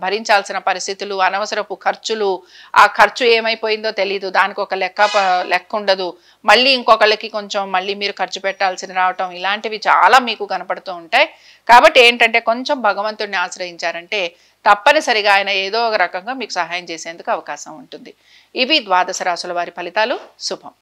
భరించాల్సిన పరిస్థితులు, అనవసరపు ఖర్చులు, ఆ ఖర్చు ఏమైపోయిందో తెలీదు, దానికి ఒక లెక్క ఉండదు, మళ్ళీ ఇంకొకళ్ళకి కొంచెం మళ్ళీ మీరు ఖర్చు పెట్టాల్సిన రావటం, ఇలాంటివి చాలా మీకు కనపడుతూ ఉంటాయి. కాబట్టి ఏంటంటే కొంచెం భగవంతుడిని ఆశ్రయించారంటే తప్పనిసరిగా ఆయన ఏదో ఒక రకంగా మీకు సహాయం చేసేందుకు అవకాశం ఉంటుంది. ఇవి ద్వాదశ రాశుల వారి ఫలితాలు. శుభం.